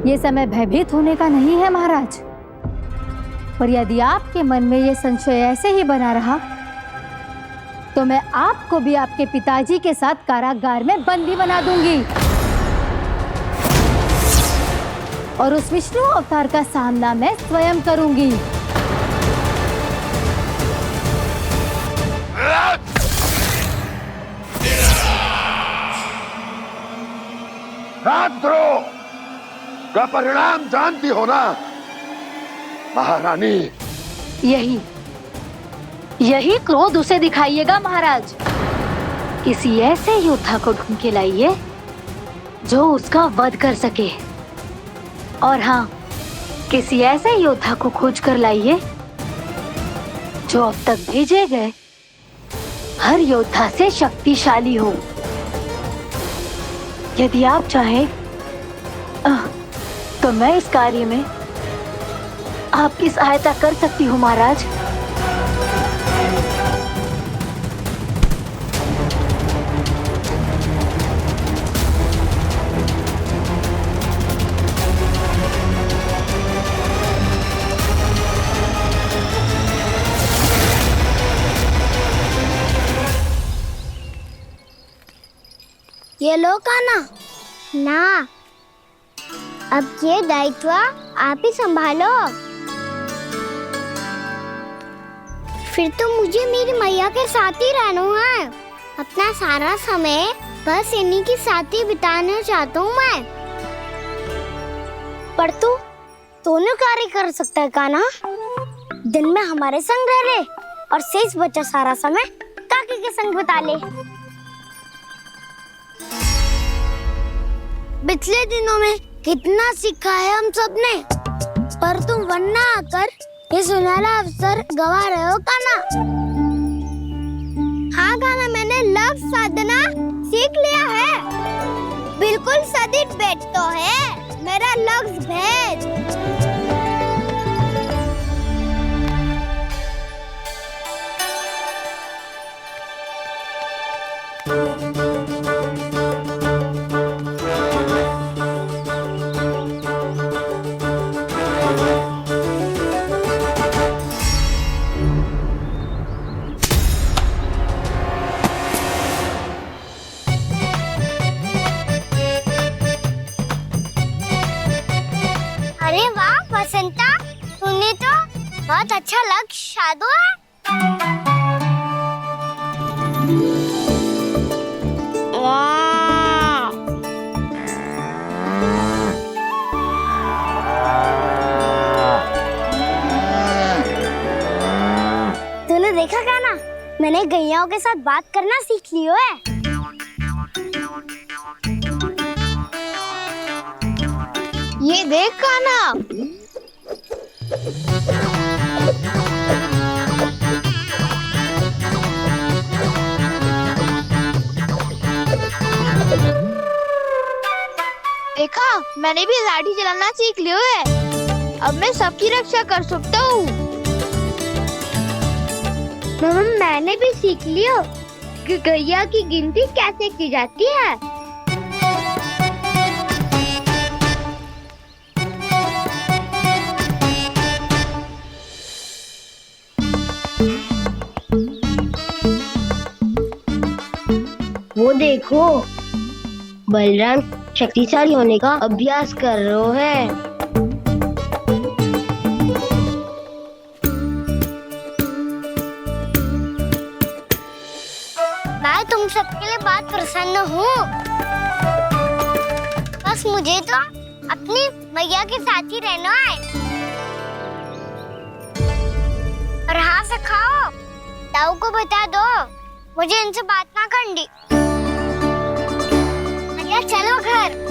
ये समय भयभीत होने का नहीं है महाराज। पर यदि आपके मन में ये संशय ऐसे ही बना रहा तो मैं आपको भी आपके पिताजी के साथ कारागार में बंदी बना दूंगी और उस विष्णु अवतार का सामना मैं स्वयं करूंगी। राजद्रोह का परिणाम जानती हो ना महारानी? यही क्रोध उसे दिखाइएगा महाराज। किसी ऐसे योद्धा को ढूंढ के लाइए जो उसका वध कर सके। और हाँ, किसी ऐसे योद्धा को खोज कर लाइए जो अब तक भेजे गए हर योद्धा से शक्तिशाली हो। यदि आप चाहें तो मैं इस कार्य में आपकी सहायता कर सकती हूँ महाराज। ये लो कान्हा। ना, अब ये दायित्व आप ही संभालो। फिर तो मुझे मेरी मैया के साथ ही रहना है। अपना सारा समय बस इन्हीं के साथ ही बिताना चाहता हूँ मैं। पर तू दोनों कार्य कर सकता है कान्हा। दिन में हमारे संग रह ले और शेष बचा सारा समय काकी के संग बिता ले। पिछले दिनों में कितना सीखा है हम सबने, पर तुम वरना आकर ये सुनहरा अवसर गवा रहे हो कान्हा। हाँ कान्हा, मैंने लक्ष्य साधना सीख लिया है। बिल्कुल सदित भेद तो है मेरा लक्ष्य भेद। अरे वाह बसंता, तूने तो बहुत अच्छा लक्ष्य साधा है। वाह, तूने देखा कान्हा, मैंने गैयाओं के साथ बात करना सीख लियो है। ये देख कान्हा, देखा, मैंने भी लाठी चलाना सीख लियो है। अब मैं सबकी रक्षा कर सकता हूँ। मैंने भी सीख लियो कि गैया की गिनती कैसे की जाती है। वो देखो, बलराम शक्तिशाली होने का अभ्यास कर रहे हैं। मैं तुम सबके लिए बहुत प्रसन्न हूँ। बस मुझे तो अपनी मैया के साथ ही रहना है। और हाँ सखाओ, ताऊ को बता दो मुझे इनसे बात ना करनी। मैया चलो घर।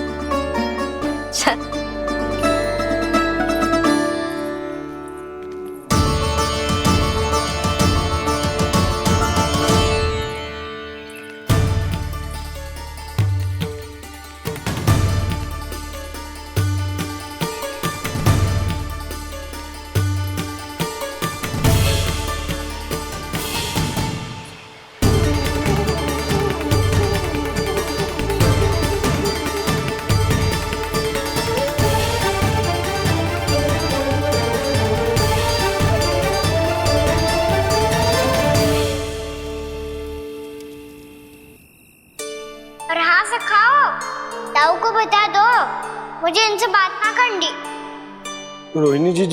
ताऊ को बता दो मुझे इनसे बात ना करनी। रोहिणी जी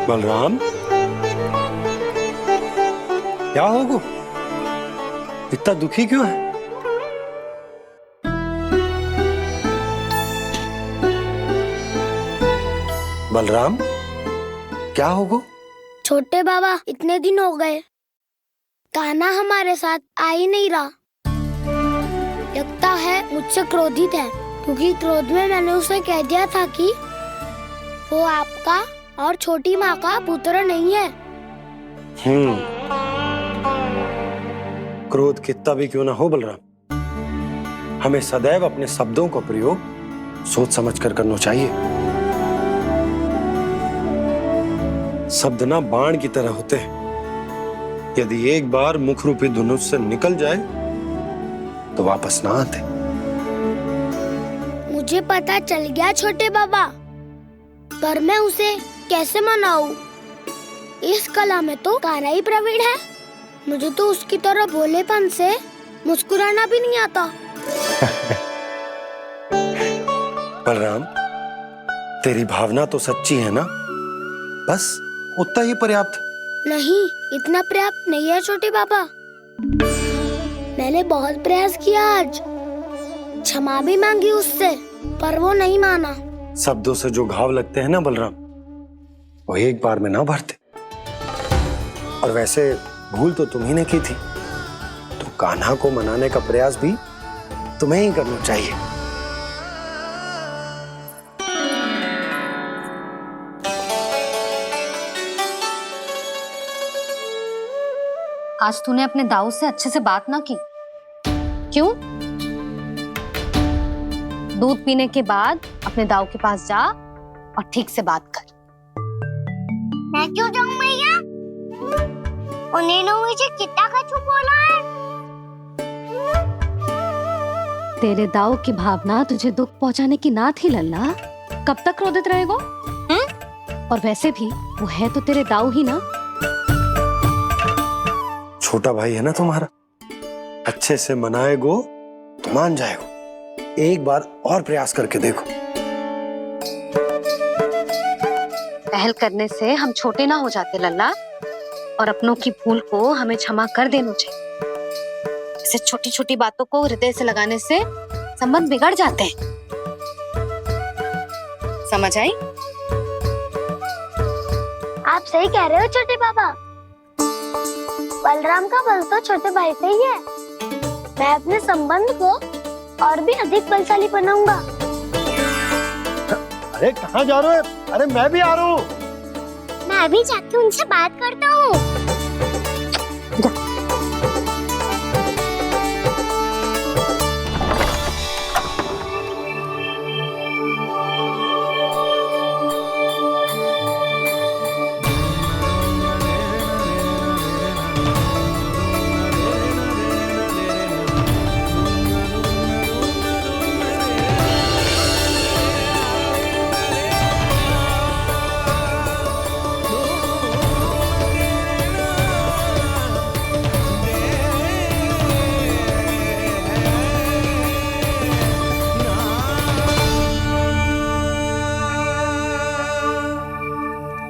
बलराम, क्या होगा? इतना दुखी क्यों है? बलराम, क्या होगा? छोटे बाबा, इतने दिन हो गए कान्हा हमारे साथ आ ही नहीं रहा। लगता है मुझसे क्रोधित है, क्योंकि क्रोध में मैंने उसे कह दिया था कि वो आपका और छोटी माँ का पुत्र नहीं है। क्रोध कितना भी क्यों ना हो बलराम, हमें सदैव अपने शब्दों का प्रयोग सोच समझ कर करना चाहिए। शब्द ना बाण की तरह होते हैं, यदि एक बार मुख रूपी धनुष से निकल जाए तो वापस ना आते। मुझे पता चल गया छोटे बाबा, पर मैं उसे कैसे मनाऊं? इस कला में तो कान्हा ही प्रवीण है। मुझे तो उसकी तरह भोलेपन से मुस्कुराना भी नहीं आता। बलराम, तेरी भावना तो सच्ची है ना, बस उतना ही पर्याप्त। नहीं, इतना पर्याप्त नहीं है छोटे बाबा। मैंने बहुत प्रयास किया, आज क्षमा भी मांगी उससे, पर वो नहीं माना। शब्दों से जो घाव लगते हैं ना बलराम, वो एक बार में ना भरते। और वैसे भूल तो तुम्ही ने की थी, तो कान्हा को मनाने का प्रयास भी तुम्हें ही करना चाहिए। आज तूने अपने दाऊ से अच्छे से बात ना की, क्यों? दूध पीने के बाद अपने दाऊ के पास जा और ठीक से बात कर। मैं क्यों जाऊं मैया? उन्होंने मुझे कितना कछु बोला है। तेरे दाऊ की भावना तुझे दुख पहुंचाने की ना थी लल्ला। कब तक क्रोधित रहेगो? और वैसे भी वो है तो तेरे दाऊ ही ना। छोटा भाई है ना तुम्हारा, अच्छे से मनाएगो तो मान जाएगो। एक बार और प्रयास करके देखो। पहल करने से हम छोटे ना हो जाते लल्ला, और अपनों की भूल को हमें क्षमा कर देना चाहिए। ऐसे छोटी छोटी बातों को हृदय से लगाने से संबंध बिगड़ जाते हैं। समझ आई? आप सही कह रहे हो छोटे बाबा। बलराम का बल तो छोटे भाई से ही है। मैं अपने संबंध को और भी अधिक बलशाली बनाऊंगा। अरे कहाँ जा रहे हो? अरे मैं भी आ रहा हूँ। मैं अभी जाके उनसे बात करता हूँ।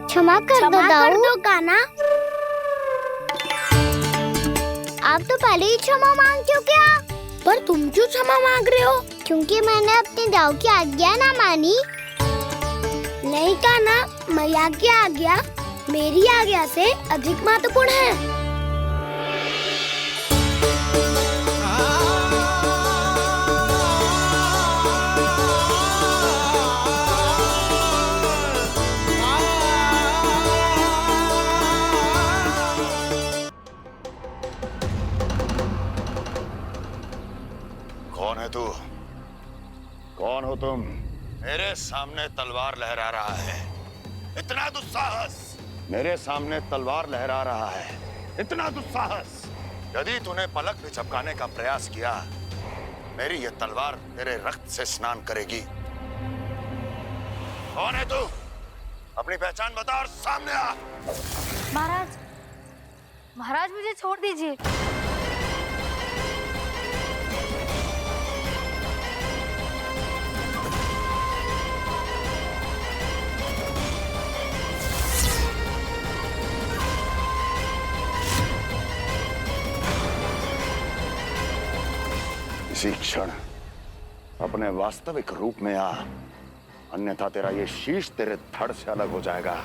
क्षमा कर दो कान्हा। आप तो पहले ही क्षमा मांगते हो क्या? पर तुम क्यों क्षमा मांग रहे हो? क्योंकि मैंने अपने दाऊ की आज्ञा ना मानी। नहीं कान्हा, मैया की आज्ञा मेरी आज्ञा से अधिक महत्वपूर्ण है। कौन है तू? कौन हो तुम? मेरे सामने तलवार लहरा रहा है, इतना दुस्साहस! मेरे सामने तलवार लहरा रहा है, इतना दुस्साहस! यदि तूने पलक भी झपकाने का प्रयास किया, मेरी यह तलवार तेरे रक्त से स्नान करेगी। कौन है तू? अपनी पहचान बता और सामने आ। महाराज, महाराज मुझे छोड़ दीजिए। इसी क्षण अपने वास्तविक रूप में आ, अन्यथा तेरा ये शीश तेरे धड़ से अलग हो जाएगा।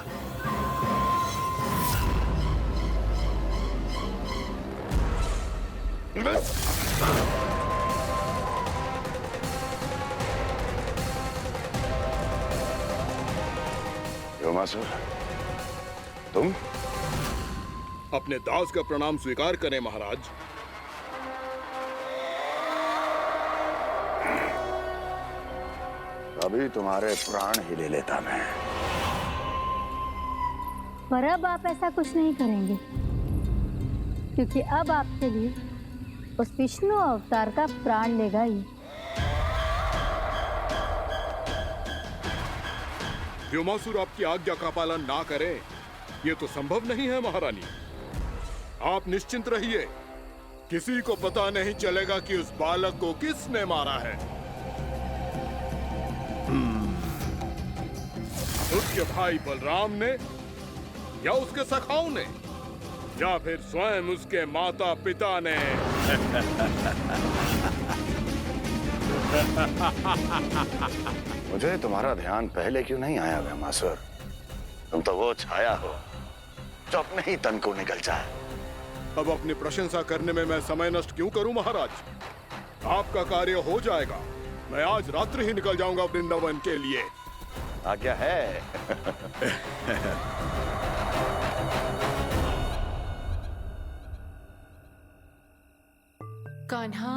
योमासुर, तुम? अपने दास का प्रणाम स्वीकार करें महाराज। अभी तुम्हारे प्राण ही ले लेता मैं। पर अब आप ऐसा कुछ नहीं करेंगे, क्योंकि अब आपके लिए उस विष्णु अवतार का प्राण लेगा ही। व्योमासुर आपकी आज्ञा का पालन ना करे, ये तो संभव नहीं है महारानी। आप निश्चिंत रहिए, किसी को पता नहीं चलेगा कि उस बालक को किसने मारा है। उसके भाई बलराम ने, या उसके सखाओं ने, या फिर स्वयं उसके माता पिता ने। मुझे तुम्हारा ध्यान पहले क्यों नहीं आया व्योमासुर? तुम तो वो छाया हो जो अपने ही तन को निकल जाए। अब अपनी प्रशंसा करने में मैं समय नष्ट क्यों करूं महाराज? आपका कार्य हो जाएगा। मैं आज रात्रि ही निकल जाऊंगा वृंदावन के लिए। आज्ञा है। कान्हा,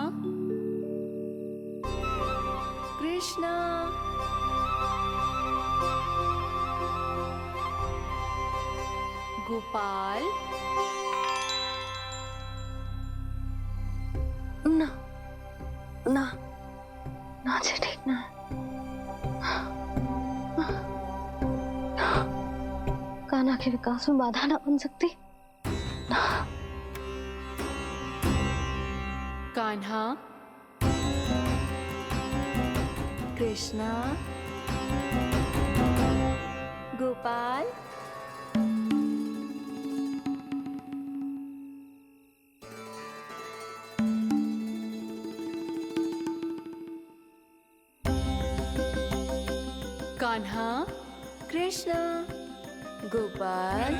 कृष्णा, गोपाल। ना ना ना, जी ठीक ना। कान्हा के विकास में बाधा ना बन सकती। कान्हा, कृष्णा, गोपाल। कान्हा, कृष्णा, गोपाल।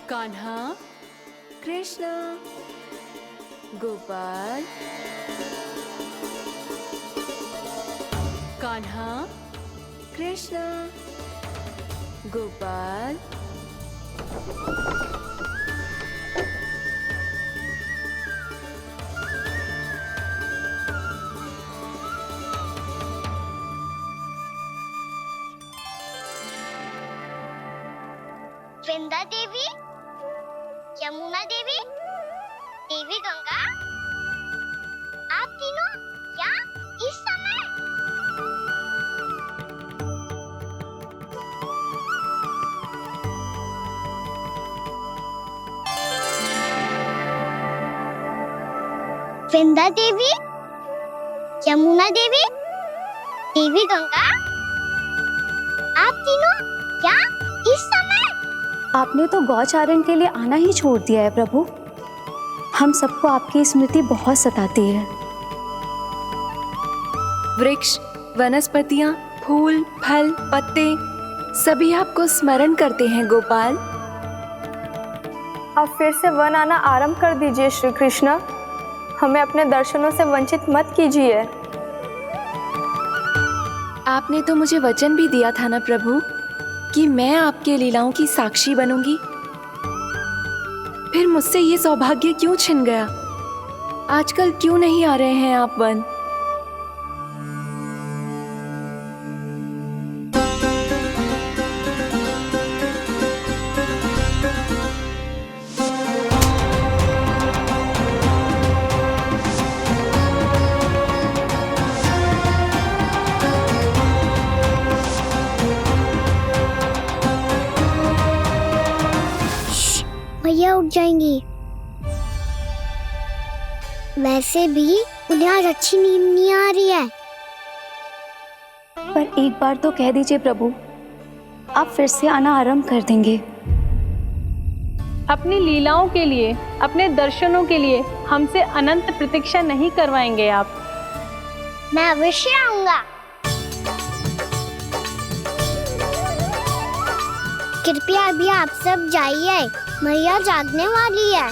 कान्हा, कृष्णा, गोपाल। कान्हा, कृष्णा, गोपाल। वृंदा देवी, यमुना देवी, देवी गंगा, आप तीनों यहाँ इस समय? वृंदा देवी, यमुना देवी, देवी गंगा, आप तीनों यहाँ इस समय? आपने तो गौचारण के लिए आना ही छोड़ दिया है प्रभु। हम सबको आपकी स्मृति बहुत सताती है। वृक्ष, वनस्पतियां, फूल, फल, पत्ते सभी आपको स्मरण करते हैं गोपाल। अब फिर से वन आना आरंभ कर दीजिए श्री कृष्ण। हमें अपने दर्शनों से वंचित मत कीजिए। आपने तो मुझे वचन भी दिया था ना प्रभु कि मैं आपके लीलाओं की साक्षी बनूंगी। फिर मुझसे ये सौभाग्य क्यों छिन गया? आजकल क्यों नहीं आ रहे हैं आप वन? भैया उठ जाएंगी। वैसे भी उन्हें आज अच्छी नींद नहीं आ रही है। पर एक बार तो कह दीजिए प्रभु, आप फिर से आना आरंभ कर देंगे। अपनी लीलाओं के लिए, अपने दर्शनों के लिए हमसे अनंत प्रतीक्षा नहीं करवाएंगे आप? मैं अवश्य आऊंगा। कृपया अभी आप सब जाइए, मैया जागने वाली है।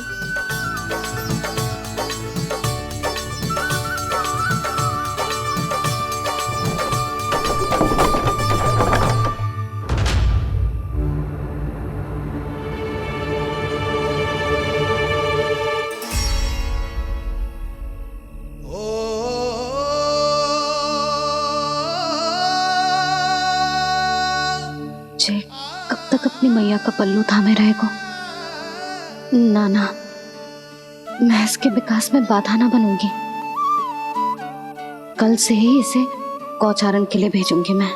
जे कब तक अपनी मैया का पल्लू थामे रहेगा? ना ना, मैं इसके विकास में बाधा ना बनूंगी। कल से ही इसे गौचारण के लिए भेजूंगी मैं।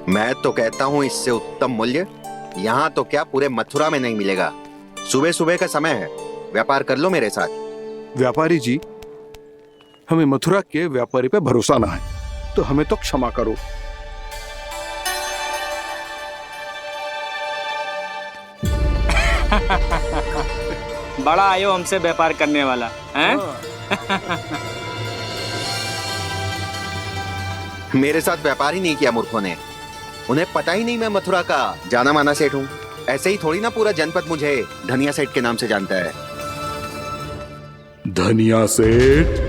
मैं तो कहता हूँ इससे उत्तम मूल्य यहाँ तो क्या पूरे मथुरा में नहीं मिलेगा। सुबह सुबह का समय है, व्यापार कर लो मेरे साथ। व्यापारी जी, हमें मथुरा के व्यापारी पे भरोसा ना है, तो हमें तो क्षमा करो। बड़ा आयो हमसे व्यापार करने वाला हैं? मेरे साथ व्यापार ही नहीं किया मूर्खों ने। उन्हें पता ही नहीं मैं मथुरा का जाना माना सेठ हूँ। ऐसे ही थोड़ी ना पूरा जनपद मुझे धनिया सेठ के नाम से जानता है। धनिया सेठ?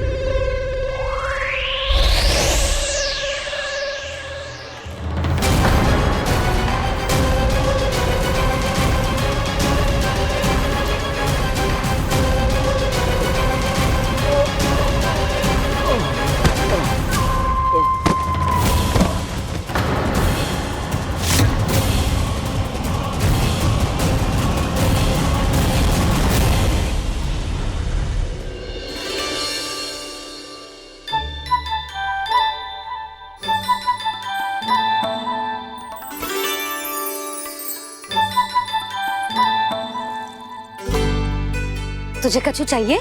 तुझे कछु चाहिए?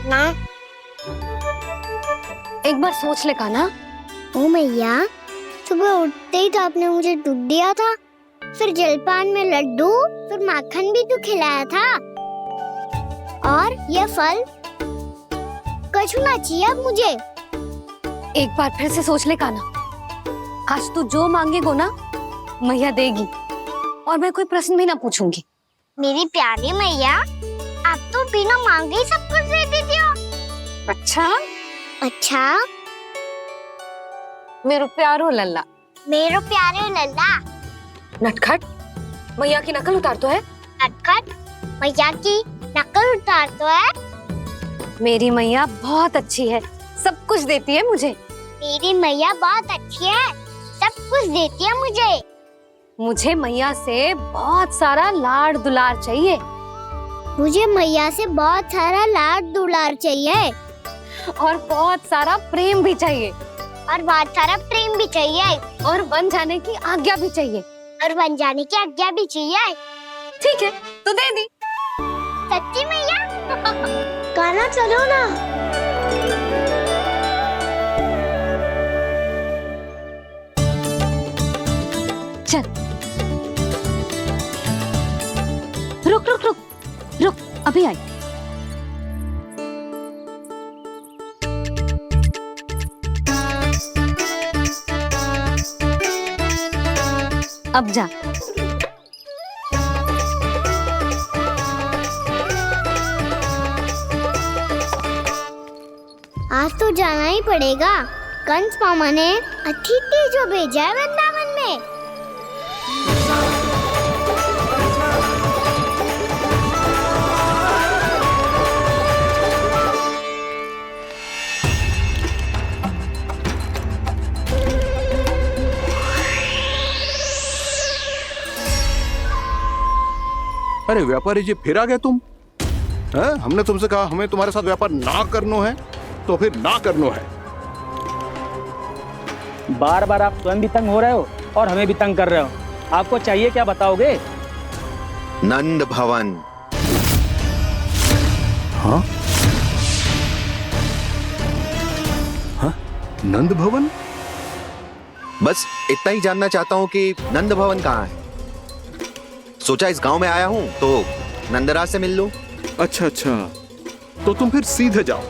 ना। एक बार सोच ले कान्हा। ओ मैया, सुबह उठते ही तो आपने मुझे दूध दिया था, फिर जलपान में लड्डू, फिर माखन भी तो खिलाया था, और ये फल कछु ना चाहिए अब मुझे। एक बार फिर से सोच ले कान्हा। आज तू जो मांगेगो ना, मैया देगी, और मैं कोई प्रश्न भी ना पूछूंगी। मेरी प्यारी मैया, आप तो बिना मांगे ही सब कुछ दे देती हो। अच्छा? अच्छा? मेरो प्यारो लल्ला। मेरो प्यारे लल्ला। नटखट, मैया की नकल उतार तो है। नटखट, मैया की नकल उतार तो है। मेरी मैया बहुत अच्छी है, सब कुछ देती है मुझे। मेरी मैया बहुत अच्छी है, सब कुछ देती है मुझे। मुझे मैया से बहुत सारा लाड़ दुलार चाहिए। मुझे मैया से बहुत सारा लाड दुलार चाहिए, और बहुत सारा प्रेम भी चाहिए, और बहुत सारा प्रेम भी चाहिए, और बन जाने की आज्ञा भी चाहिए, और बन जाने की आज्ञा भी चाहिए। ठीक है, तो दे दी। सच्ची मैया? गाना चलो ना। चल, रुक रुक रुक रुक, अभी आई। अब जा। आज तो जाना ही पड़ेगा। कंस मामा ने अतिथि जो भेजा है वृंदावन में। अरे व्यापारी जी, फिर आ गए तुम? हमने तुमसे कहा हमें तुम्हारे साथ व्यापार ना करनो है, तो फिर ना करनो है। बार बार आप स्वयं भी तंग हो रहे हो और हमें भी तंग कर रहे हो। आपको चाहिए क्या बताओगे? नंद भवन। हाँ? हाँ? नंद भवन? बस इतना ही जानना चाहता हूँ कि नंद भवन कहाँ है। सोचा इस गांव में आया हूँ तो नंदराज से मिल लूं। अच्छा अच्छा, तो तुम फिर सीधे जाओ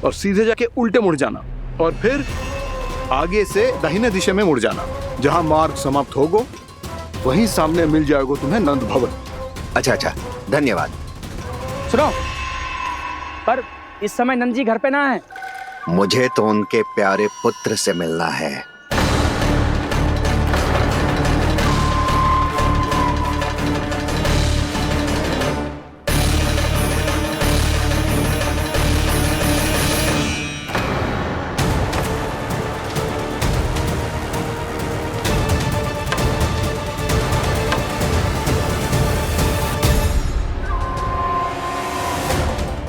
और सीधे जाके उल्टे मुड़ जाना और फिर आगे से दाहिने दिशा में मुड़ जाना। जहां मार्ग समाप्त होगो वहीं सामने मिल जाएगा तुम्हें नंद भवन। अच्छा अच्छा, धन्यवाद। सुनो, पर इस समय नंद जी घर पे ना है। मुझे तो उनके प्यारे पुत्र से मिलना है।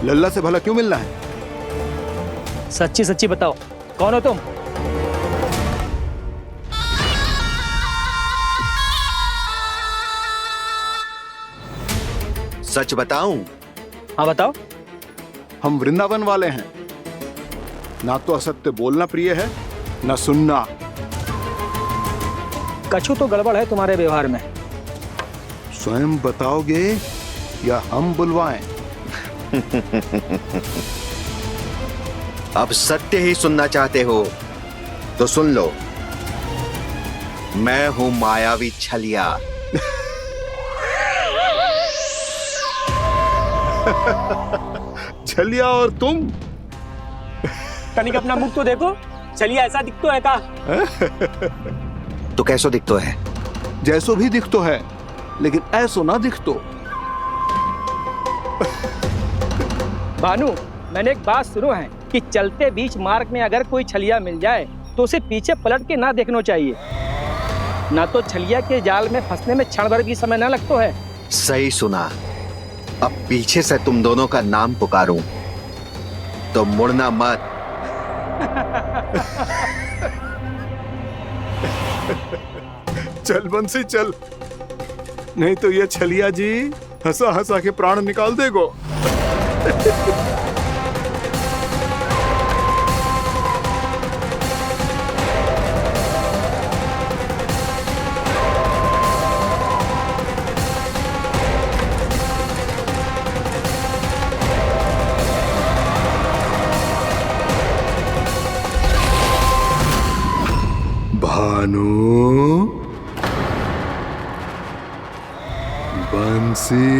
लल्ला से भला क्यों मिलना है? सच्ची सच्ची बताओ, कौन हो तुम? सच बताऊं? हाँ बताओ। हम वृंदावन वाले हैं। ना तो असत्य बोलना प्रिय है, ना सुनना। कछु तो गड़बड़ है तुम्हारे व्यवहार में। स्वयं बताओगे या हम बुलवाएं? अब सत्य ही सुनना चाहते हो तो सुन लो। मैं हूं मायावी छलिया। छलिया और तुम? तनिक अपना मुख तो देखो, छलिया ऐसा दिखतो है का? तो कैसो दिखतो है? जैसो भी दिखतो है, लेकिन ऐसो ना दिखतो। भानु, मैंने एक बात सुनो है कि चलते बीच मार्ग में अगर कोई छलिया मिल जाए तो उसे पीछे पलट के ना देखना चाहिए, ना तो छलिया के जाल में फंसने में क्षण भर भी समय ना लगता है। सही सुना। अब पीछे से तुम दोनों का नाम पुकारूं तो मुड़ना मत। चल बंसी चल, नहीं तो ये छलिया जी हंसा हंसा के प्राण निकाल देगो। भानु, बंसी।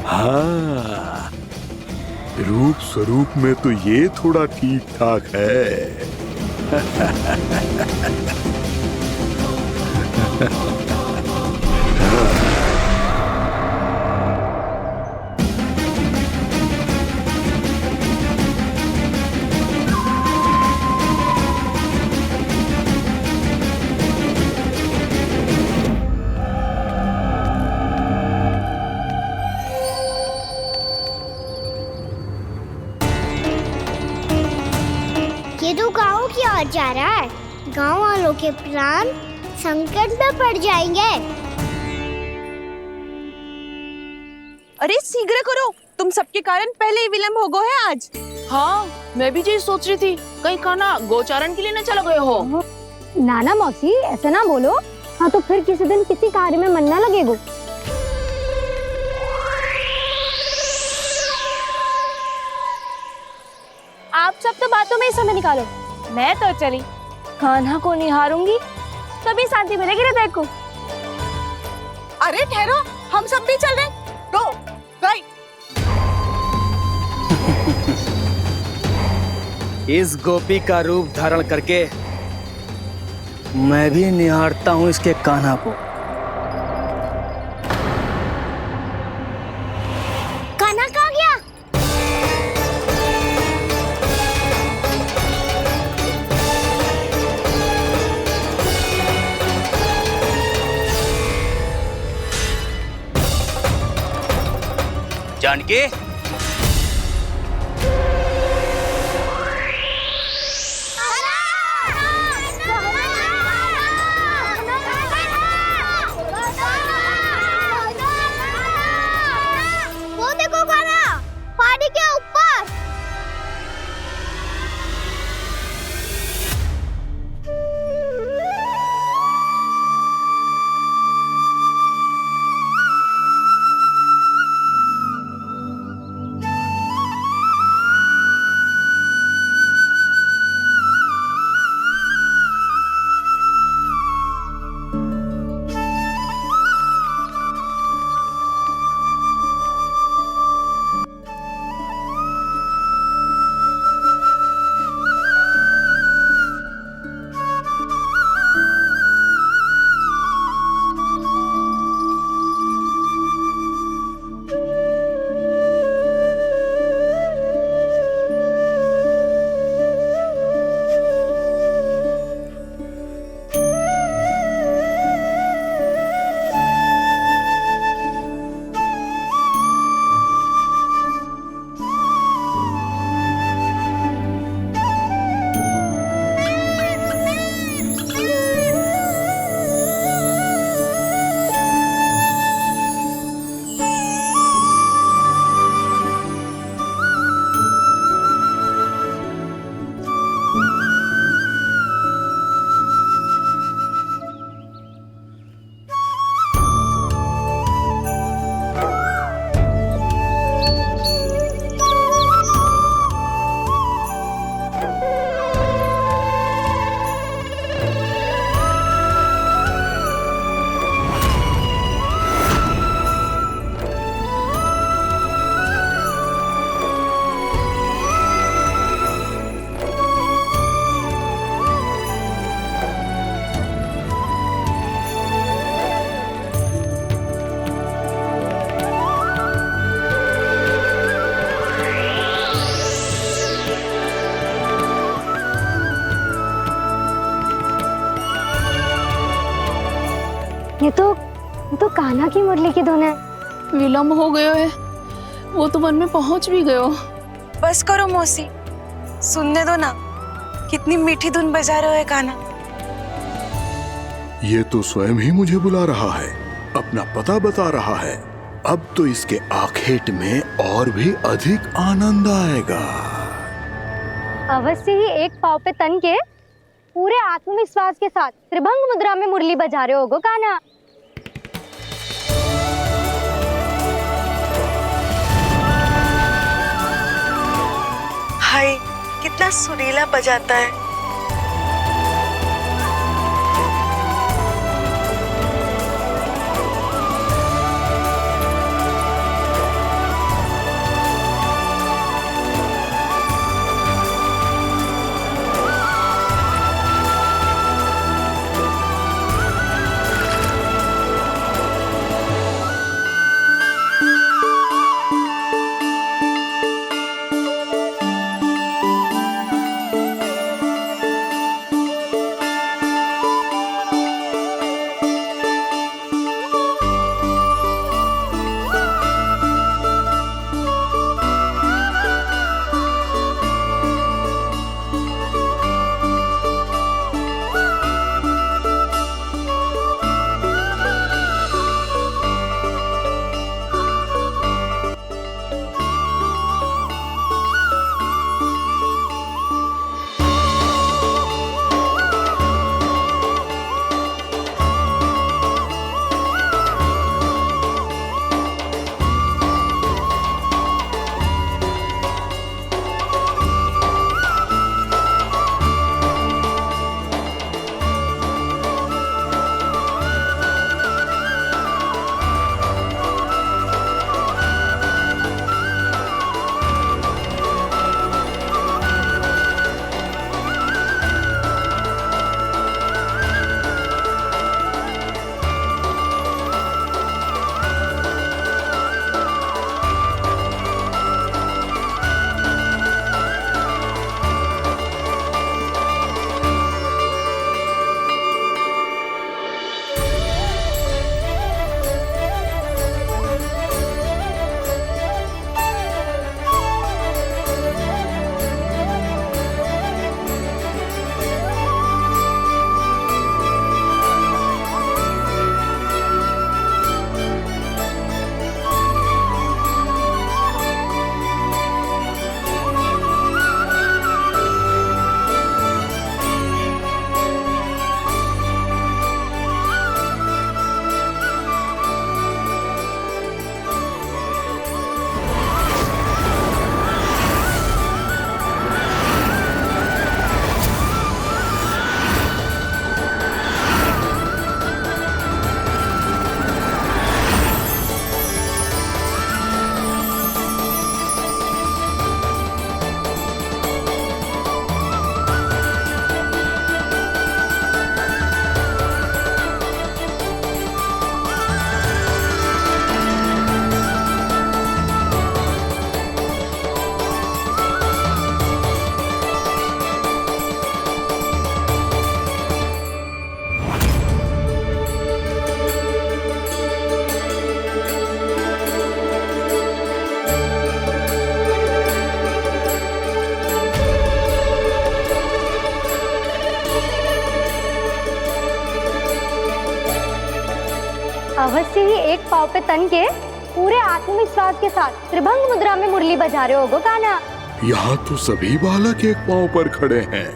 हाँ, रूप स्वरूप में तो ये थोड़ा ठीक ठाक है। ये तो गाँव की ओर जा रहा है। गाँव वालों के प्राण संकट में पड़ जाएंगे। अरे शीघ्र करो, तुम सबके कारण पहले ही विलम्ब हो गो है आज। हाँ, मैं भी यही सोच रही थी, कहीं कान्हा गोचारण के लिए न चला गए हो। नाना मौसी ऐसे ना बोलो। हाँ तो फिर किसी दिन किसी कार्य में मन ना लगेगो। आप सब तो बातों में ही समय निकालो। मैं तो चली कान्हा को निहारूंगी, तभी शांति मिलेगी हृदय को। अरे ठहरो, हम सब भी चल रहे। तो गई। इस गोपी का रूप धारण करके मैं भी निहारता हूँ इसके कान्हा को। कान्हा कहाँ गया? जानकी, वो देखो कान्हा, पहाड़ी के ऊपर। ये तो कान्हा की मुरली की धुन है। विलम्ब हो गयो है, वो तो वन में पहुंच भी गयो। बस करो मौसी, सुनने दो ना, कितनी मीठी धुन बजा रहे हो कान्हा। ये तो स्वयं ही मुझे बुला रहा है, अपना पता बता रहा है। अब तो इसके आखेट में और भी अधिक आनंद आएगा। अवश्य ही एक पाव पे तन के पूरे आत्मविश्वास के साथ त्रिभंग मुद्रा में मुरली बजा रहे होगो कान्हा। हाय, कितना सुरीला बजाता है। एक पाव पे तन के पूरे आत्मविश्वास के साथ त्रिभंग मुद्रा में मुरली बजा रहे हो कान्हा। यहाँ तो सभी बालक एक पांव पर खड़े हैं,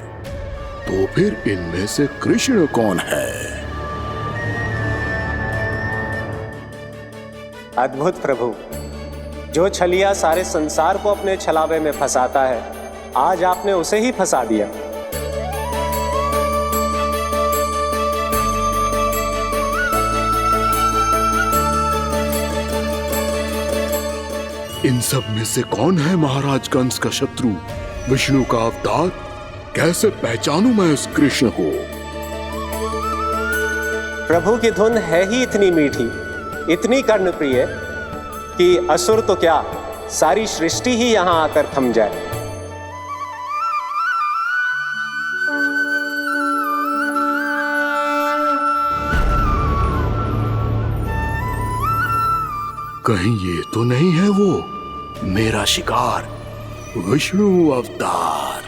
तो फिर इनमें से कृष्ण कौन है? अद्भुत प्रभु, जो छलिया सारे संसार को अपने छलावे में फंसाता है, आज आपने उसे ही फंसा दिया। इन सब में से कौन है महाराज कंस का शत्रु, विष्णु का अवतार? कैसे पहचानूं मैं उस कृष्ण को? प्रभु की धुन है ही इतनी मीठी, इतनी कर्णप्रिय कि असुर तो क्या, सारी सृष्टि ही यहां आकर थम जाए। कहीं ये तो नहीं है वो मेरा शिकार, विष्णु अवतार?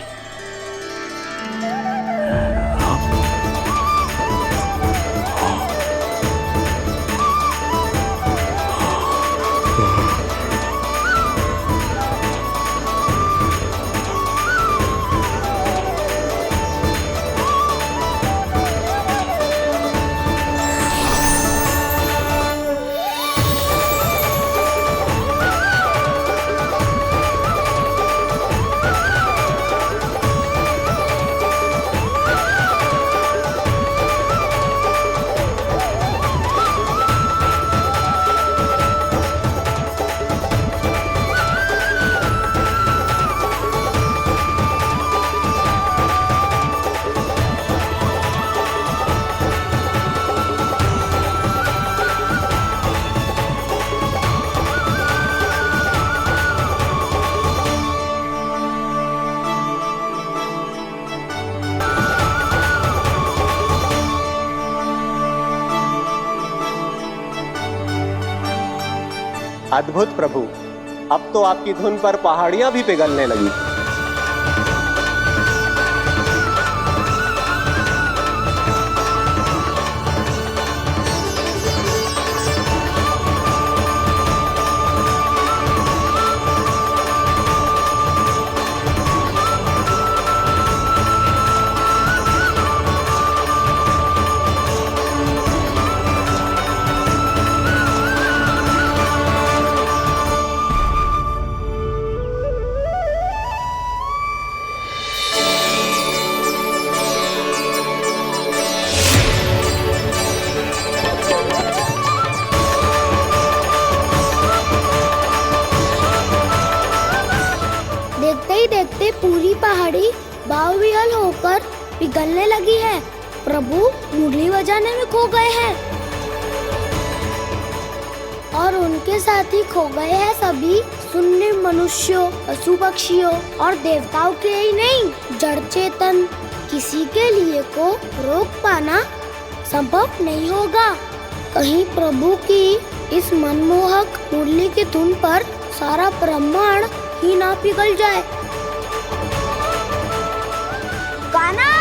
अद्भुत प्रभु, अब तो आपकी धुन पर पहाड़ियां भी पिघलने लगी। देखते पूरी पहाड़ी बावविहल होकर पिघलने लगी है। प्रभु मुरली बजाने में खो गए हैं और उनके साथ ही खो गए हैं सभी सुनने मनुष्यों, पशु पक्षियों और देवताओं के ही नहीं, जड़ चेतन किसी के लिए को रोक पाना संभव नहीं होगा। कहीं प्रभु की इस मनमोहक मुरली की धुन पर सारा ब्रह्मांड ही ना पिघल जाए। कान्हा!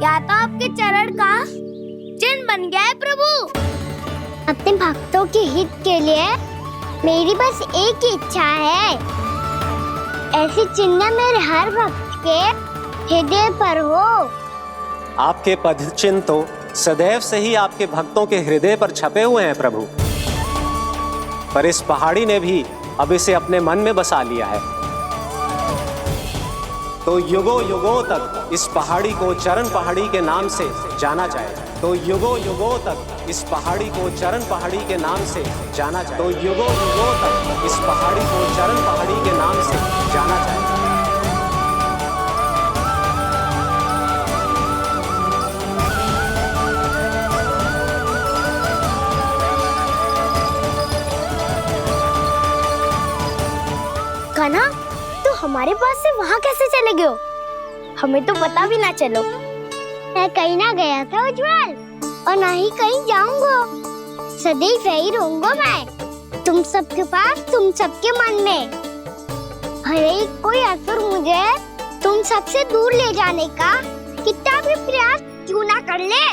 या तो आपके चरण का चिन्ह बन गया है प्रभु। अपने भक्तों के हित के लिए मेरी बस एक ही इच्छा है, ऐसी चिन्ह मेरे हर भक्त के हृदय पर हो। आपके पद चिन्ह तो सदैव से ही आपके भक्तों के हृदय पर छपे हुए हैं प्रभु, पर इस पहाड़ी ने भी अब इसे अपने मन में बसा लिया है। तो युगों युगों तक इस पहाड़ी को चरण पहाड़ी के नाम से जाना जाए, तो युगों युगों तक इस पहाड़ी को चरण पहाड़ी के नाम से जाना जाए, तो युगों युगों तक इस पहाड़ी को चरण पहाड़ी के नाम से जाना जाए। कान्हा, तू हमारे पास से वहाँ कैसे चले गए हो? हमें तो पता भी ना चलो। मैं कहीं ना गया था उज्जवल, और ना ही कहीं जाऊंगा। सदैव यही रहूंगा मैं, तुम सबके पास, तुम सबके मन में। भले ही कोई असुर मुझे तुम सबसे दूर ले जाने का कितना भी प्रयास क्यों ना कर ले।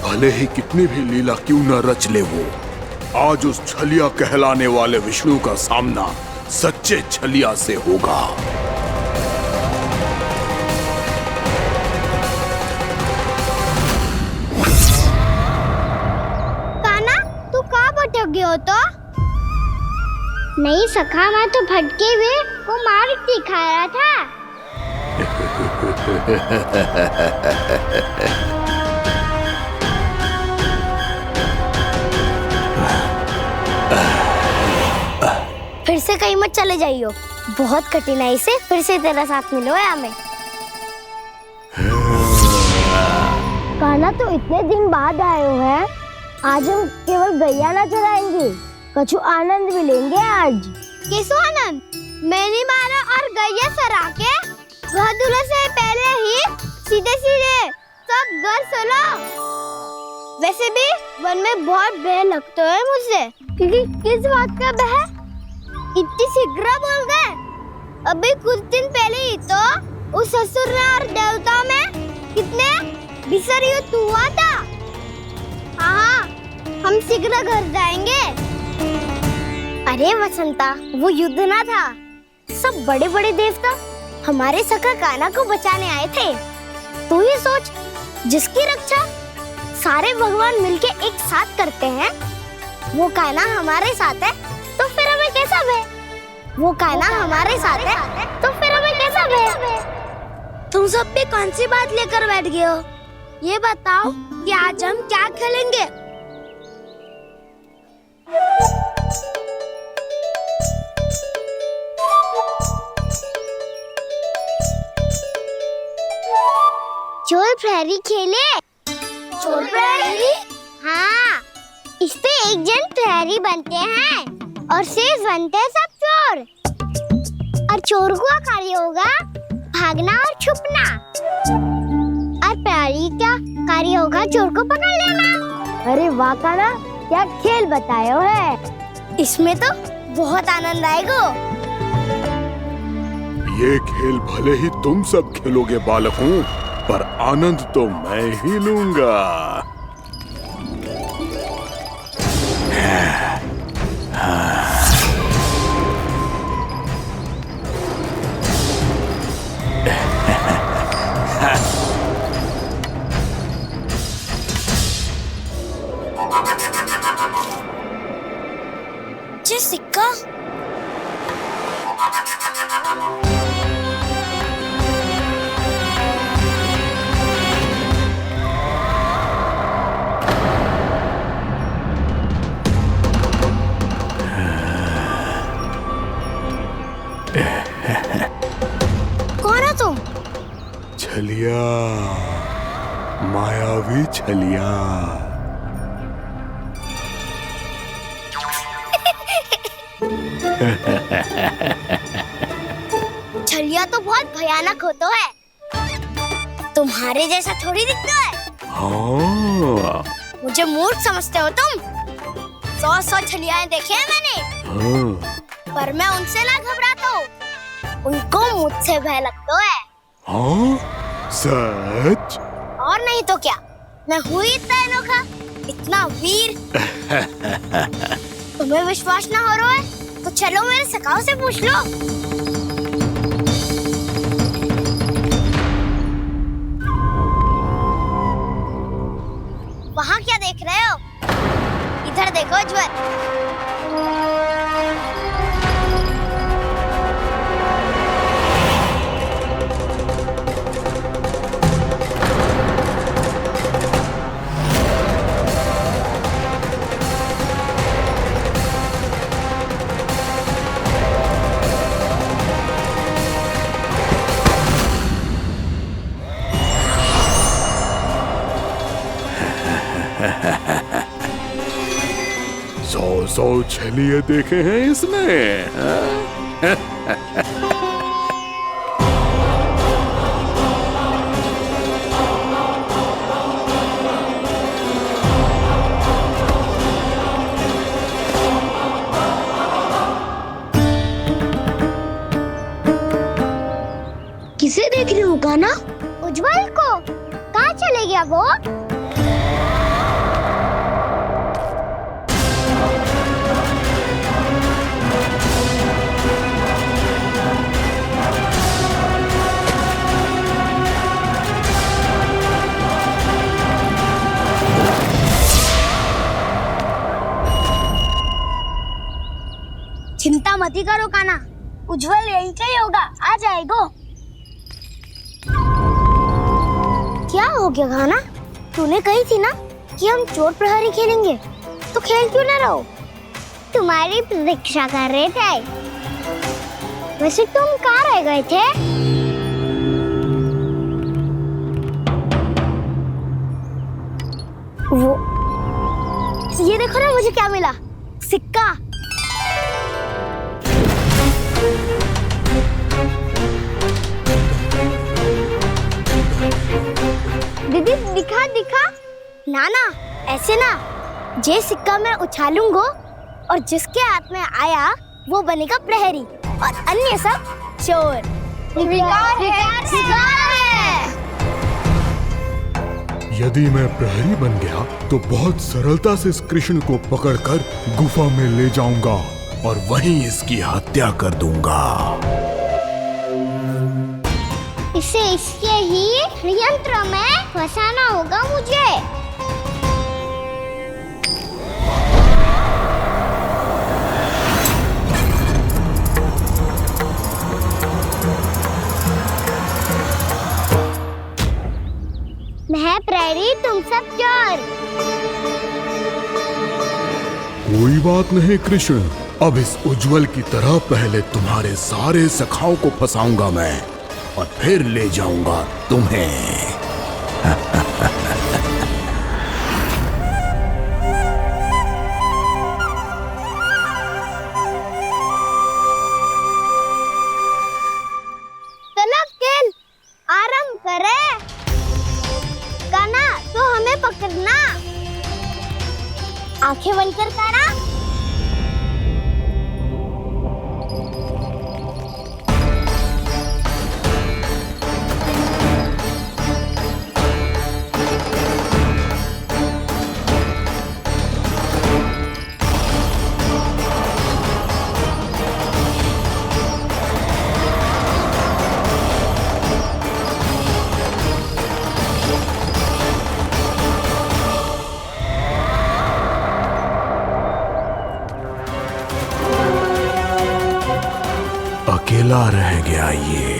भले ही कितनी भी लीला क्यों न रच ले वो, आज उस छलिया कहलाने वाले विष्णु का सामना सच्चे छलिया से होगा। कान्हा, तू कहाँ भटक गए हो तो? नहीं सखा, मैं तो भटके हुए को मार्ग दिखा रहा था। फिर से कहीं मत चले जाइयो, बहुत कठिनाई से फिर से तेरा साथ मिलो है हमें। कान्हा, तो इतने दिन बाद आए हो हैं, आज हम केवल गैया ना चराएंगे, कछु आनंद भी लेंगे आज। किसो आनंद? मैंने मारा और गैया चरा के वह दूल्हे से पहले ही सीधे सीधे सब घर चलो। वैसे भी वन में बहुत भय लगता है मुझसे, क्योंकि किस बात का भय? इतनी शीघ्र बोल गए। अभी कुछ दिन पहले ही तो उस असुर और देवताओं में कितने भीषण युद्ध हुआ था। हाँ, हम शीघ्र घर जाएंगे। अरे वसंता, वो युद्ध ना था, सब बड़े बड़े देवता हमारे सखा कान्हा को बचाने आए थे। तू ही सोच, जिसकी रक्षा सारे भगवान मिलके एक साथ करते हैं, वो कान्हा हमारे साथ है, तो फिर हमें कैसा भय? वो कान्हा हमारे साथ है, तो फिर हमें कैसा भय? तुम सब भी कौन सी बात लेकर बैठ गए हो? ये बताओ कि आज हम क्या खेलेंगे? चोर प्रहरी खेले। चोर प्रहरी? हाँ, इस पे एक जन प्रहरी बनते हैं और शेष बनते हैं सब चोर। और चोर का कार्य होगा भागना और छुपना, और प्रहरी का कार्य होगा चोर को पकड़ लेना। अरे वाह कान्हा, क्या खेल बताए हो है। इसमें तो बहुत आनंद आएगा। ये खेल भले ही तुम सब खेलोगे बालकों, पर आनंद तो मैं ही लूंगा। ये सिक्का कौन हो तुम? छलिया, मायावी छलिया। छलिया तो बहुत भयानक होता है, तुम्हारे जैसा थोड़ी दिखता है। हाँ। मुझे मूर्ख समझते हो तुम? 100 छलियाएं देखे हैं मैंने। हाँ। पर मैं उनसे ना घबराता हूँ, उनको मुझसे भय लगता है। हाँ? सच? और नहीं तो क्या, मैं हूँ इतना अनोखा इतना वीर। तुम्हें विश्वास ना हो रहा है तो चलो मेरे सखाओं से पूछ लो। वहाँ क्या देख रहे हो? इधर देखो उज्जवल। सौ छलिए देखे हैं इसने। किसे देख रही हो कान्हा? उज्जवल को। कहाँ चले गया वो? चिंता मत करो कान्हा, उज्जवल यहीं का ही होगा, आ जाएगा। क्या हो गया कान्हा? तूने कही थी ना कि हम चोर प्रहरी खेलेंगे, तो खेल क्यों ना रहो? तुम्हारी प्रतीक्षा कर रहे थे। वैसे तुम कहाँ रह गए थे? वो ये देखो ना, मुझे क्या मिला? सिक्का। दीदी दिखा दिखा। ना ना, ऐसे ना। जे सिक्का मैं उछालूंगा और जिसके हाथ में आया वो बनेगा प्रहरी और अन्य सब चोर। शिकार है। यदि मैं प्रहरी बन गया तो बहुत सरलता से इस कृष्ण को पकड़कर गुफा में ले जाऊंगा और वहीं इसकी हत्या कर दूंगा। इसे इसके ही यंत्र में फंसाना होगा मुझे। मैं प्रहरी, तुम सब चोर। कोई बात नहीं कृष्ण, अब इस उज्जवल की तरह पहले तुम्हारे सारे सखाओं को फंसाऊंगा मैं और फिर ले जाऊंगा तुम्हें। चलो खेल आरंभ करें। कान्हा तो हमें पकड़ना। आंखें बंद कर कान्हा। अकेला रह गया ये,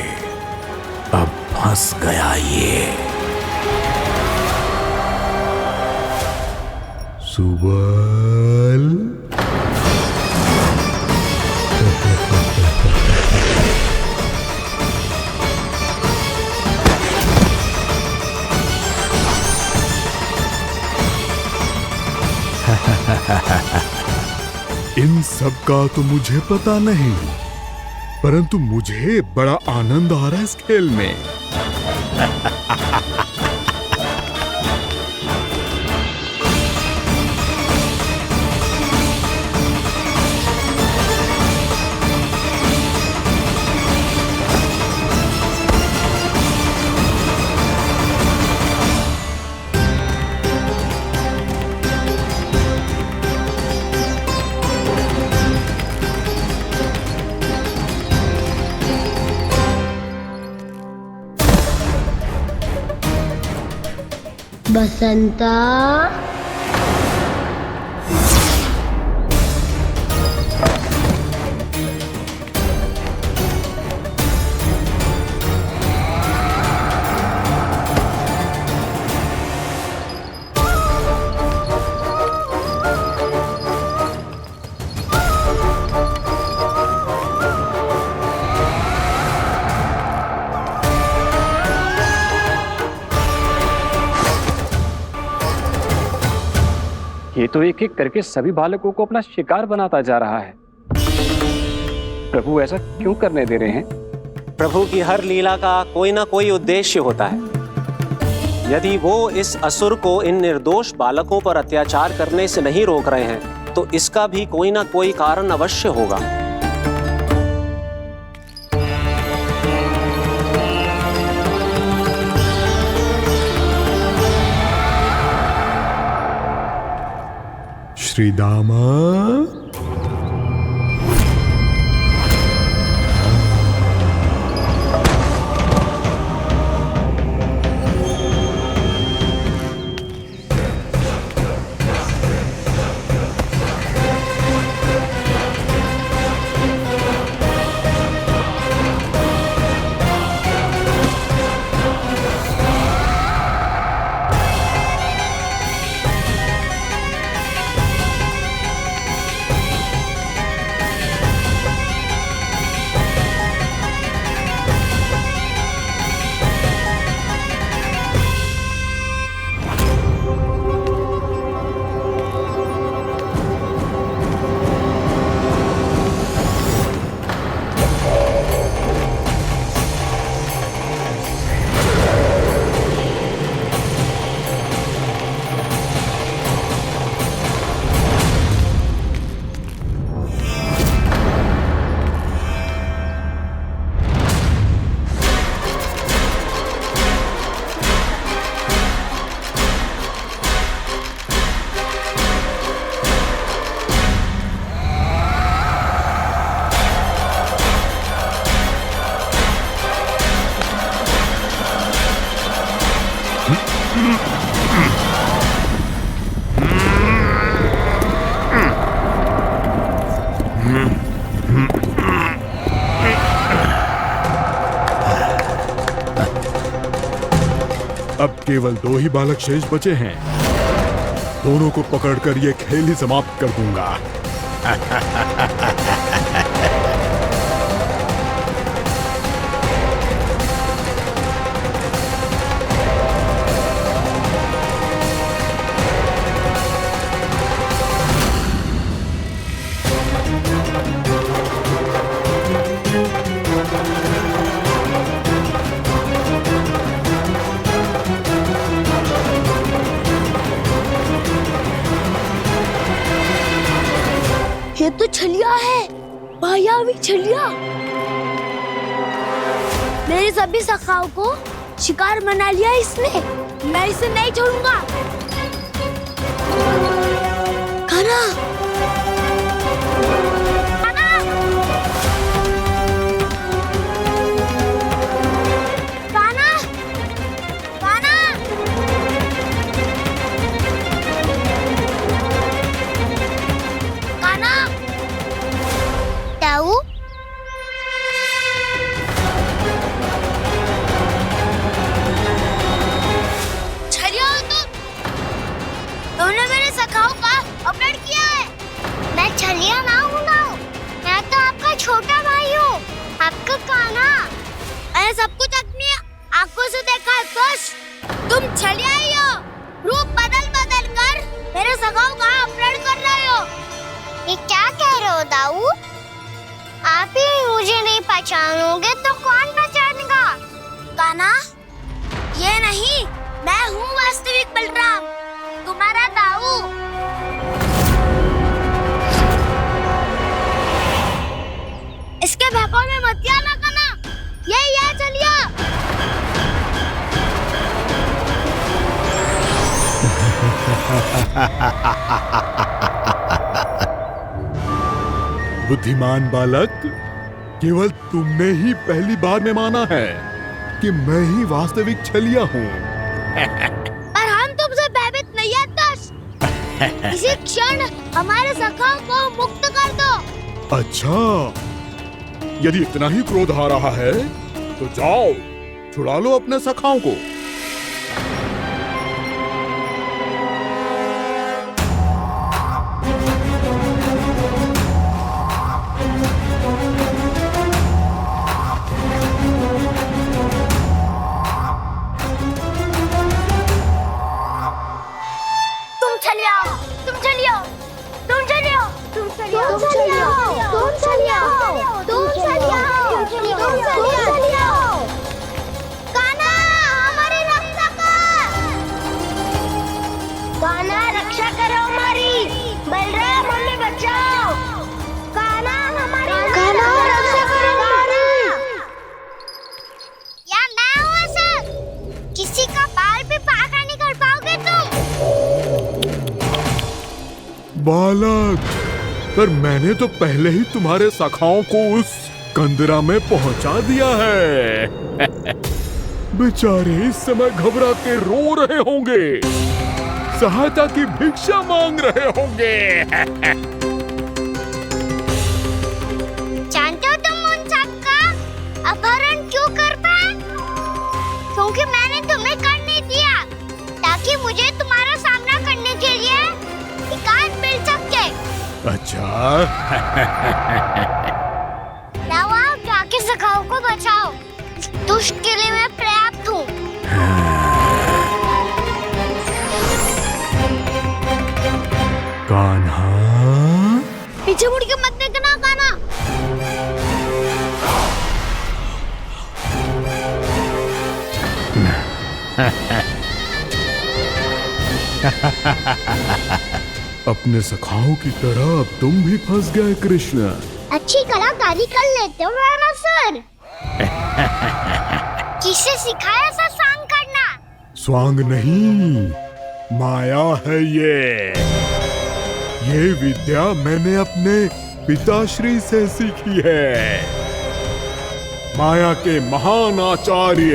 अब फंस गया ये। सुबल। इन सब का तो मुझे पता नहीं, परंतु मुझे बड़ा आनंद आ रहा है इस खेल में। बसंता, ये तो एक एक करके सभी बालकों को अपना शिकार बनाता जा रहा है। प्रभु ऐसा क्यों करने दे रहे हैं? प्रभु की हर लीला का कोई ना कोई उद्देश्य होता है। यदि वो इस असुर को इन निर्दोष बालकों पर अत्याचार करने से नहीं रोक रहे हैं तो इसका भी कोई ना कोई कारण अवश्य होगा। श्री दामा, अब केवल 2 ही बालक शेष बचे हैं। दोनों को पकड़कर ये खेल ही समाप्त कर दूंगा। ये तो छलिया है, मायावी छलिया। मेरे सभी सखाओं को शिकार बना लिया इसने। मैं इसे नहीं छोड़ूंगा। कान्हा, कान्हा, कान्हा, कान्हा। कान्हा, ताऊ, छलिया हो तुम। तुमने मेरे सखाओं का अपहरण किया है। मैं छलिया ना हूँ ना, मैं तो आपका छोटा भाई हूँ, आपका कान्हा। मैंने सब कुछ अपनी आंखों से देखा है। बस तुम छलिया ही हो। रूप बदल बदल कर मेरे सखाओं का अपहरण कर रहे हो। ये क्या कह रहे हो दाऊ? आप ही मुझे नहीं पहचानोगे तो कौन पहचानेगा? कान्हा, ये नहीं, मैं हूँ वास्तविक बलराम, तुम्हारा दाऊ। इसके भौंकों में मत आना कान्हा, यही है छलिया। बुद्धिमान बालक, केवल तुमने ही पहली बार में माना है कि मैं ही वास्तविक छलिया हूँ। पर हम तो इसी क्षण हमारे सखाओं को मुक्त कर दो। अच्छा, यदि इतना ही क्रोध आ रहा है तो जाओ छुड़ा लो अपने सखाओं को। बालक, पर मैंने तो पहले ही तुम्हारे सखाओं को उस कंदरा में पहुंचा दिया है। बेचारे इस समय घबरा के रो रहे होंगे, सहायता की भिक्षा मांग रहे होंगे। जानते हो तुम उन सबका अपहरण क्यों कर पाए? क्योंकि मैंने तुम्हें कर नहीं दिया, ताकि मुझे तुम्हारा सामना करने के लिए एकांत मिल सके। अच्छा। आओ जाके सखाओं को बचाओ, इस दुष्ट के लिए मैं पर्याप्त हूँ। कान्हा, पीछे मुड़ के मत देखना कान्हा। अपने सखाओं की तरह अब तुम भी फंस गए कृष्ण। अच्छी कलाकारी कर लेते हो रावणासुर। किससे सिखाया ऐसा स्वांग करना? स्वांग नहीं, माया है ये विद्या मैंने अपने पिताश्री से सीखी है। माया के महान आचार्य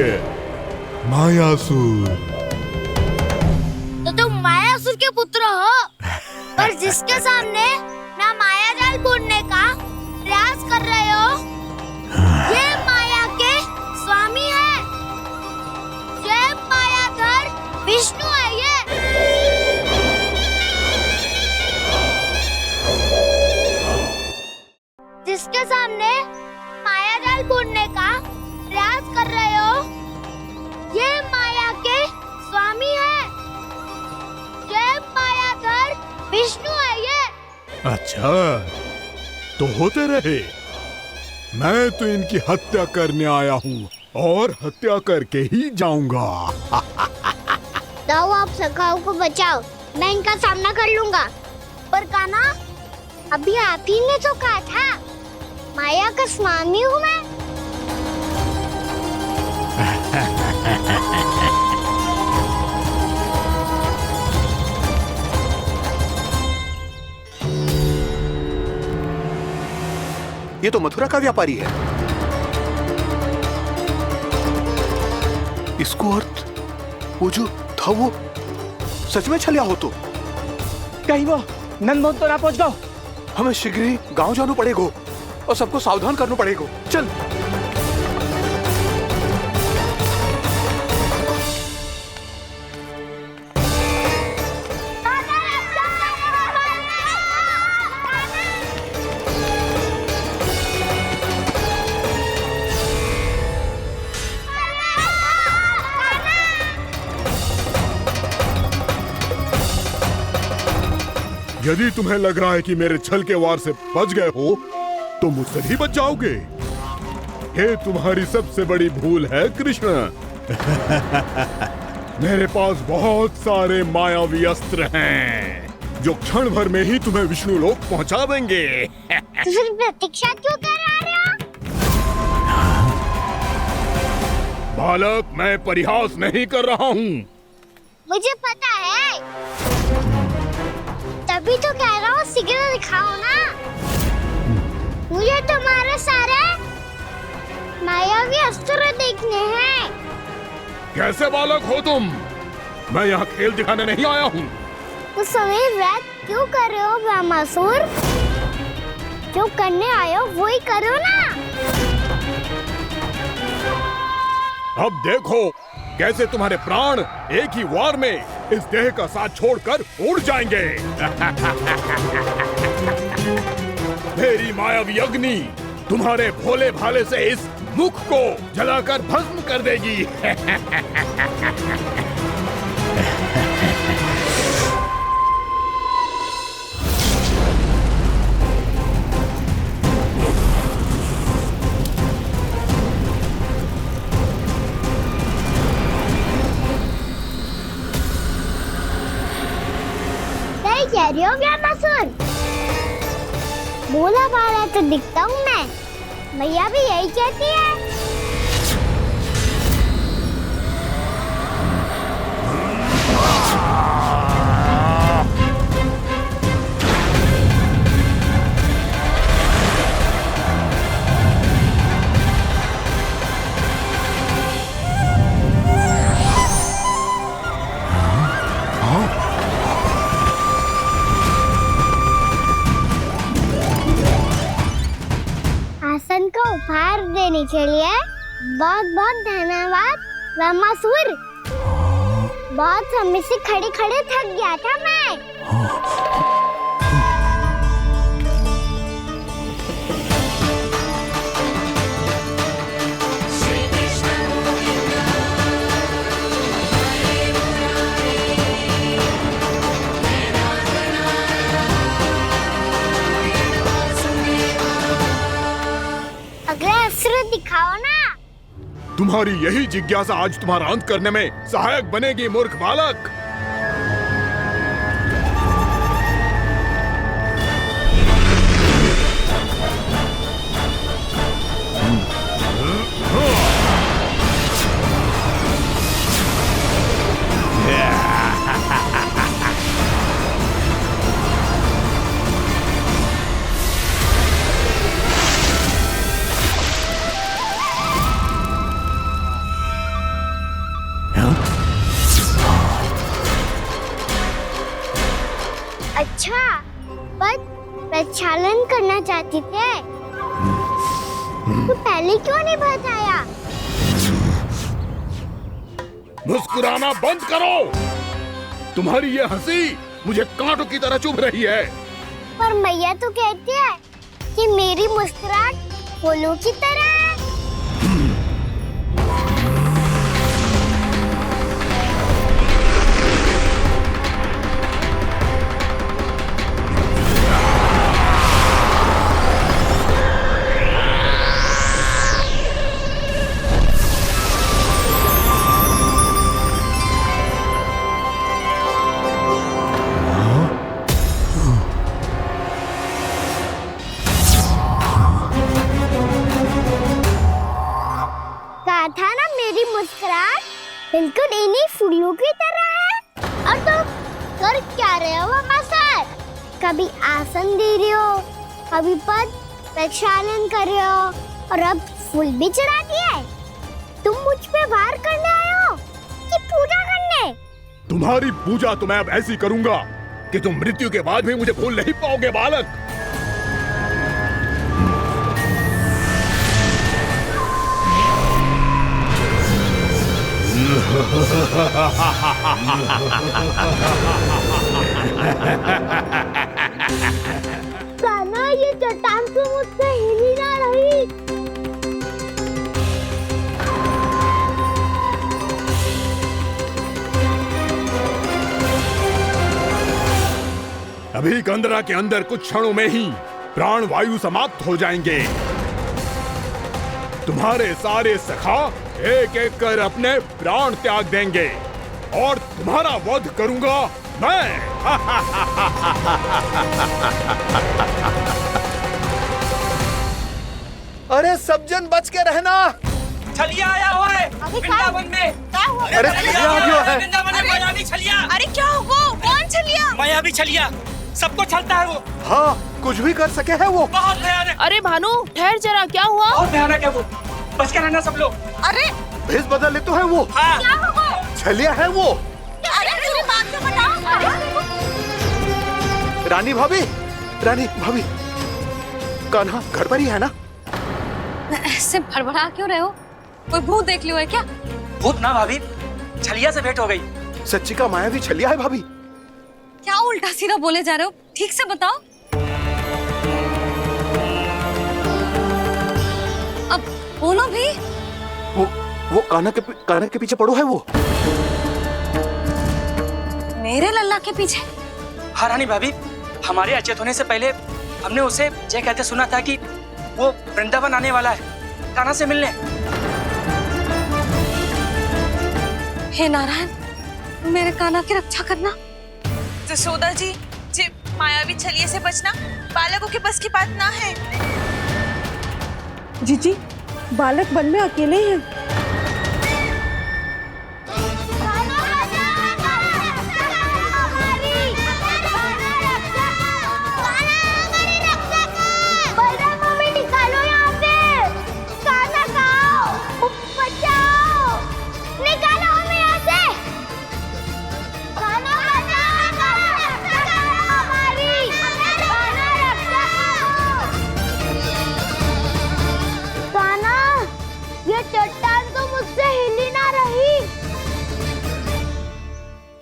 मायासुर। तो तुम मायासुर के पुत्र हो, पर जिसके सामने ना माया जाल बुनने का प्रयास कर रहे हो, ये माया के स्वामी है। ये मायाधर विष्णु है। ये जिसके सामने माया जाल बुनने का प्रयास कर रहे हो, ये माया के स्वामी है। ये मायाधर विष्णु है। ये अच्छा, तो होते रहे। मैं तो इनकी हत्या करने आया हूँ और हत्या करके ही जाऊंगा। जाओ आप सखाओं को बचाओ, मैं इनका सामना कर लूंगा। पर कान्हा, अभी आप ही ने तो कहा था माया का स्वामी हूँ मैं। ये तो मथुरा का व्यापारी है। इसको अर्थ वो जो था वो सच में छलिया हो तो कहीं वो नंदमोहन तो ना पहुंच गो। हमें शीघ्र ही गांव जाना पड़ेगा और सबको सावधान करना पड़ेगा। चल। यदि तुम्हें लग रहा है कि मेरे छल के वार से बच गए हो तो मुझसे भी बच जाओगे। ये तुम्हारी सबसे बड़ी भूल है कृष्ण। मेरे पास बहुत सारे मायावी अस्त्र हैं जो क्षण भर में ही तुम्हें विष्णु लोक पहुंचा देंगे। तो फिर प्रतीक्षा क्यों कर रहे हो? बालक, मैं परिहास नहीं कर रहा हूँ। मुझे पता है, तभी तो कह रहा हूँ शीघ्र दिखाओ ना। मुझे तुम्हारे सारे मायावी अस्त्र देखने हैं। कैसे बालक हो तुम? मैं यहाँ खेल दिखाने नहीं आया हूँ। उस समय व्रत क्यों कर रहे हो ब्रह्मासुर? जो करने आए हो वो ही करो ना। अब देखो कैसे तुम्हारे प्राण एक ही वार में इस देह का साथ छोड़कर उड़ जाएंगे। मेरी मायावी अग्नि तुम्हारे भोले भाले से इस मुख को जलाकर भस्म कर देगी। कह रही हो ब्रह्मासुर? भोला भाला तो दिखता हूँ मैं, मैया भी यही कहती है। आसन को उपहार देने के लिए बहुत बहुत धन्यवाद ब्रह्मासुर। बहुत समय से खड़े खड़े थक गया था मैं। अगला अस्त्र दिखाओ ना। तुम्हारी यही जिज्ञासा आज तुम्हारा अंत करने में सहायक बनेगी मूर्ख बालक। अच्छा, पर प्रक्षालन करना चाहती थे तो पहले क्यों नहीं बताया? मुस्कुराना बंद करो। तुम्हारी ये हंसी मुझे कांटों की तरह चुभ रही है। पर मैया तो कहती है कि मेरी मुस्कुराहट फूलों की तरह है। था ना मेरी मुस्कुराहट बिल्कुल इन्हीं फूलों की तरह है। और तुम कर क्या रहे हो ब्रह्मासुर? कभी आसन दे रहे हो, कभी पद प्रक्षालन कर रहे हो और अब फूल भी चढ़ा दिए। तुम मुझ पे वार करने आए हो कि पूजा करने? तुम्हारी पूजा तो मैं अब ऐसी करूंगा कि तुम मृत्यु के बाद भी मुझे भूल नहीं पाओगे बालक। कान्हा, ये चट्टान तो मुझसे हिल ही ना रही। अभी कंदरा के अंदर कुछ क्षणों में ही प्राण वायु समाप्त हो जाएंगे। तुम्हारे सारे सखा एक एक कर अपने प्राण त्याग देंगे और तुम्हारा वध करूंगा मैं। अरे सब जन बच के रहना। छलिया आया हुआ है वृंदावन में। अरे छलिया आ गया है। वृंदावन में मायावी छलिया। अरे क्या हुआ? कौन छलिया? मायावी छलिया, सबको छलता है वो। हाँ, कुछ भी कर सके है वो। बहुत भयानक। अरे भानु ठहर जरा, क्या हुआ? बहुत भयानक है वो, बच के रहना सब लोग। अरे भेष बदल ले तो है वो। हाँ। क्या हुआ? छलिया है वो। अरे मेरी बात तो बताओ। रानी भाभी, रानी भाभी, कान्हा घर पर ही है ना? ऐसे भड़बड़ा क्यों रहे हो? कोई भूत देख लियो है क्या? भूत ना भाभी, छलिया से भेंट हो गई। सच्ची का मायावी छलिया है भाभी। क्या उल्टा सीधा बोले जा रहे हो? ठीक से बताओ। अब बोलो भी। वो कान्हा के पीछे पड़ो है वो। मेरे लल्ला के पीछे? हाँ रानी भाभी, हमारे अचेत होने से पहले हमने उसे ये कहते सुना था कि वो वृंदावन आने वाला है कान्हा से मिलने। हे नारायण, मेरे कान्हा की रक्षा करना। जसोदा जी, मायावी छलिए से बचना बालकों के बस की बात ना है। जीजी, बालक वन में अकेले हैं।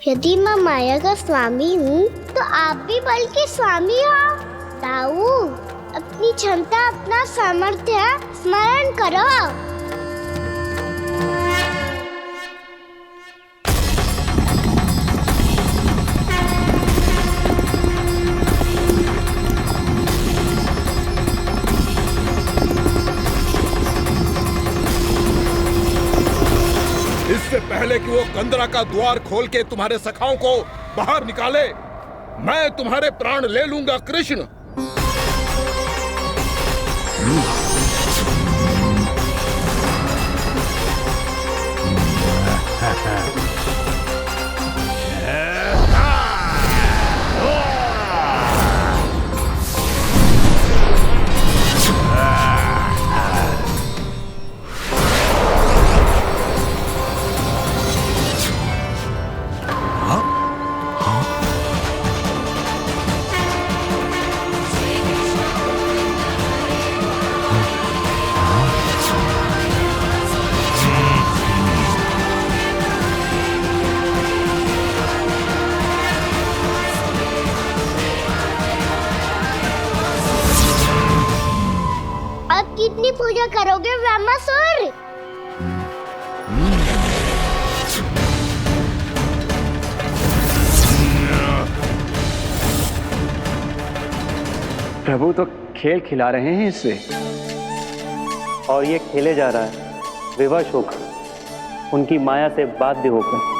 यदि मैं माया का स्वामी हूँ तो आप भी बल के स्वामी हो। ताऊ, अपनी क्षमता, अपना सामर्थ्य स्मरण करो। इससे पहले कि वो कंदरा का द्वार खोल के तुम्हारे सखाओं को बाहर निकाले, मैं तुम्हारे प्राण ले लूंगा कृष्ण। कितनी पूजा करोगे ब्रह्मासुर? प्रभु तो खेल खिला रहे हैं इससे। और ये खेले जा रहा है विवश होकर, उनकी माया से बाध्य होकर।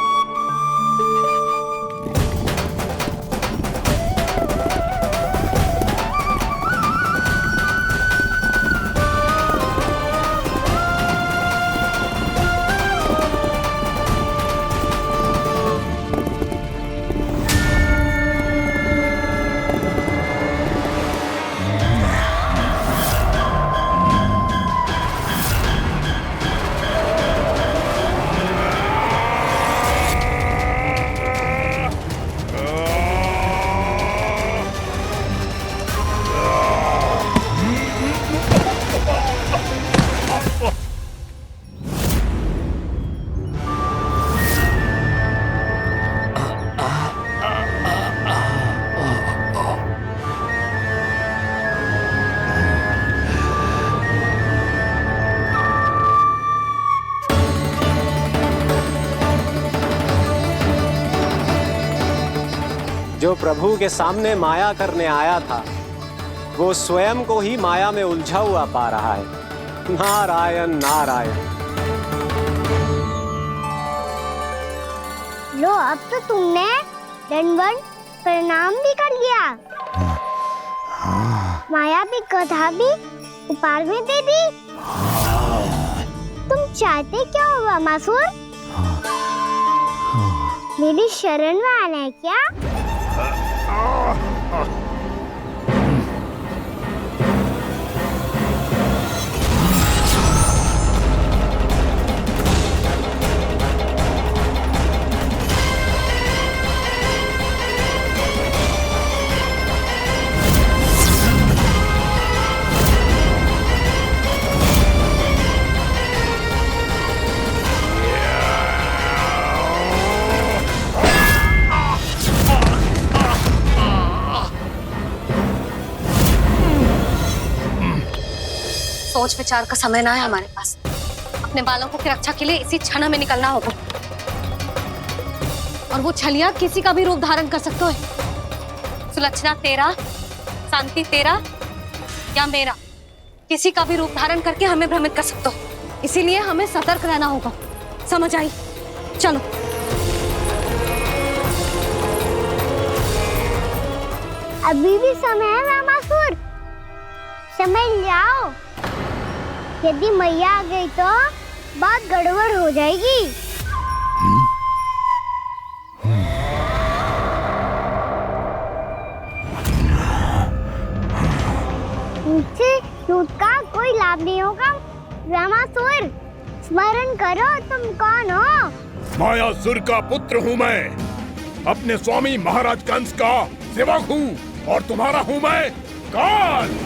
जो प्रभु के सामने माया करने आया था, वो स्वयं को ही माया में उलझा हुआ पा रहा है। नारायण नारायण। लो, अब तो तुमने दंडवत प्रणाम भी कर लिया, माया भी कथा भी उपहार भी दे दी। तुम चाहते क्या हो ब्रह्मासुर? मेरी शरण में आना है क्या? सोच विचार का समय ना है हमारे पास। अपने बालकों की रक्षा के लिए इसी क्षण हमें निकलना होगा। और वो छलिया किसी का भी रूप धारण कर सकते है। सुलक्षणा तेरा, शांति तेरा या मेरा, किसी का भी रूप धारण करके हमें भ्रमित कर सकते हो। इसीलिए हमें सतर्क रहना होगा। समझ आई? चलो। अभी भी समय है रामासुर, समझ जाओ। यदि मैया आ गई तो बात गड़बड़ हो जाएगी। मुझसे झूठ का कोई लाभ नहीं होगा। रामासुर, स्मरण करो तुम कौन हो। मायासुर का पुत्र हूँ मैं, अपने स्वामी महाराज कंस का सेवक हूँ, और तुम्हारा हूँ मैं काल।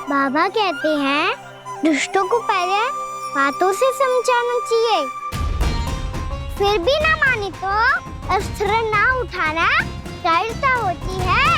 बाबा कहते हैं दुष्टों को पहले बातों से समझाना चाहिए, फिर भी ना माने तो अस्त्र ना उठाना कायरता होती है।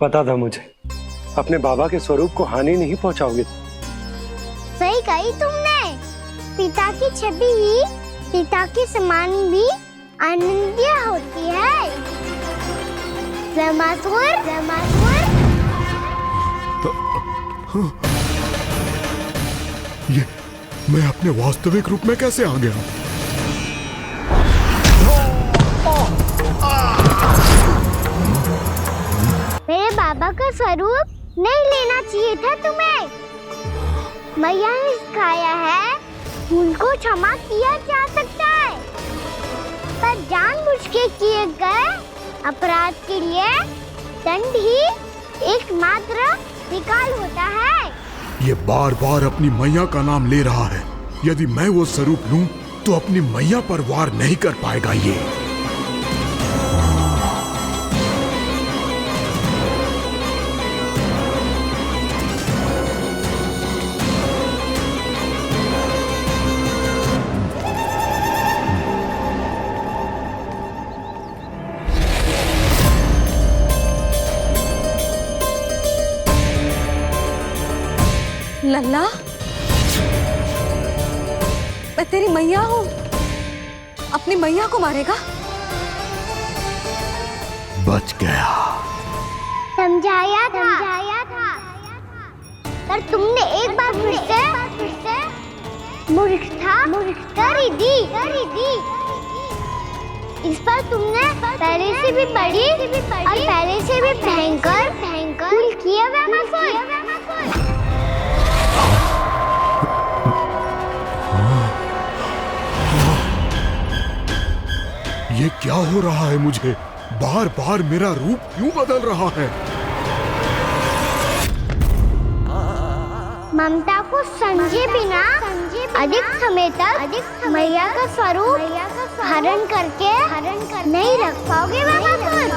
पता था मुझे, अपने बाबा के स्वरूप को हानि नहीं पहुंचाओगे। सही कही तुमने। पिता की छवि ही पिता के समान भी आनंदीय होती है। रामासुर, रामासुर। ये मैं अपने वास्तविक रूप में कैसे आ गया? मेरे बाबा का स्वरूप नहीं लेना चाहिए था तुम्हें। मैया ने सिखाया है भूल को क्षमा किया जा सकता है, पर जानबूझ के किए गए अपराध के लिए दंड ही एकमात्र विकल्प होता है। ये बार बार अपनी मैया का नाम ले रहा है। यदि मैं वो स्वरूप लूं तो अपनी मैया पर वार नहीं कर पाएगा ये। लल्ला, मैं तेरी मैया हूँ, अपनी मैया को मारेगा? बच गया। समझाया था, पर तुमने एक बार फिर से मूर्खता कर ही दी। इस पर तुमने पहले से भी बड़ी और पहले से भी भयंकर भूल किया रामासुर। ये क्या हो रहा है मुझे? बार बार मेरा रूप क्यों बदल रहा है? ममता को समझे बिना अधिक समय तक मैया का स्वरूप हरण करके नहीं रख पाओगे रामासुर।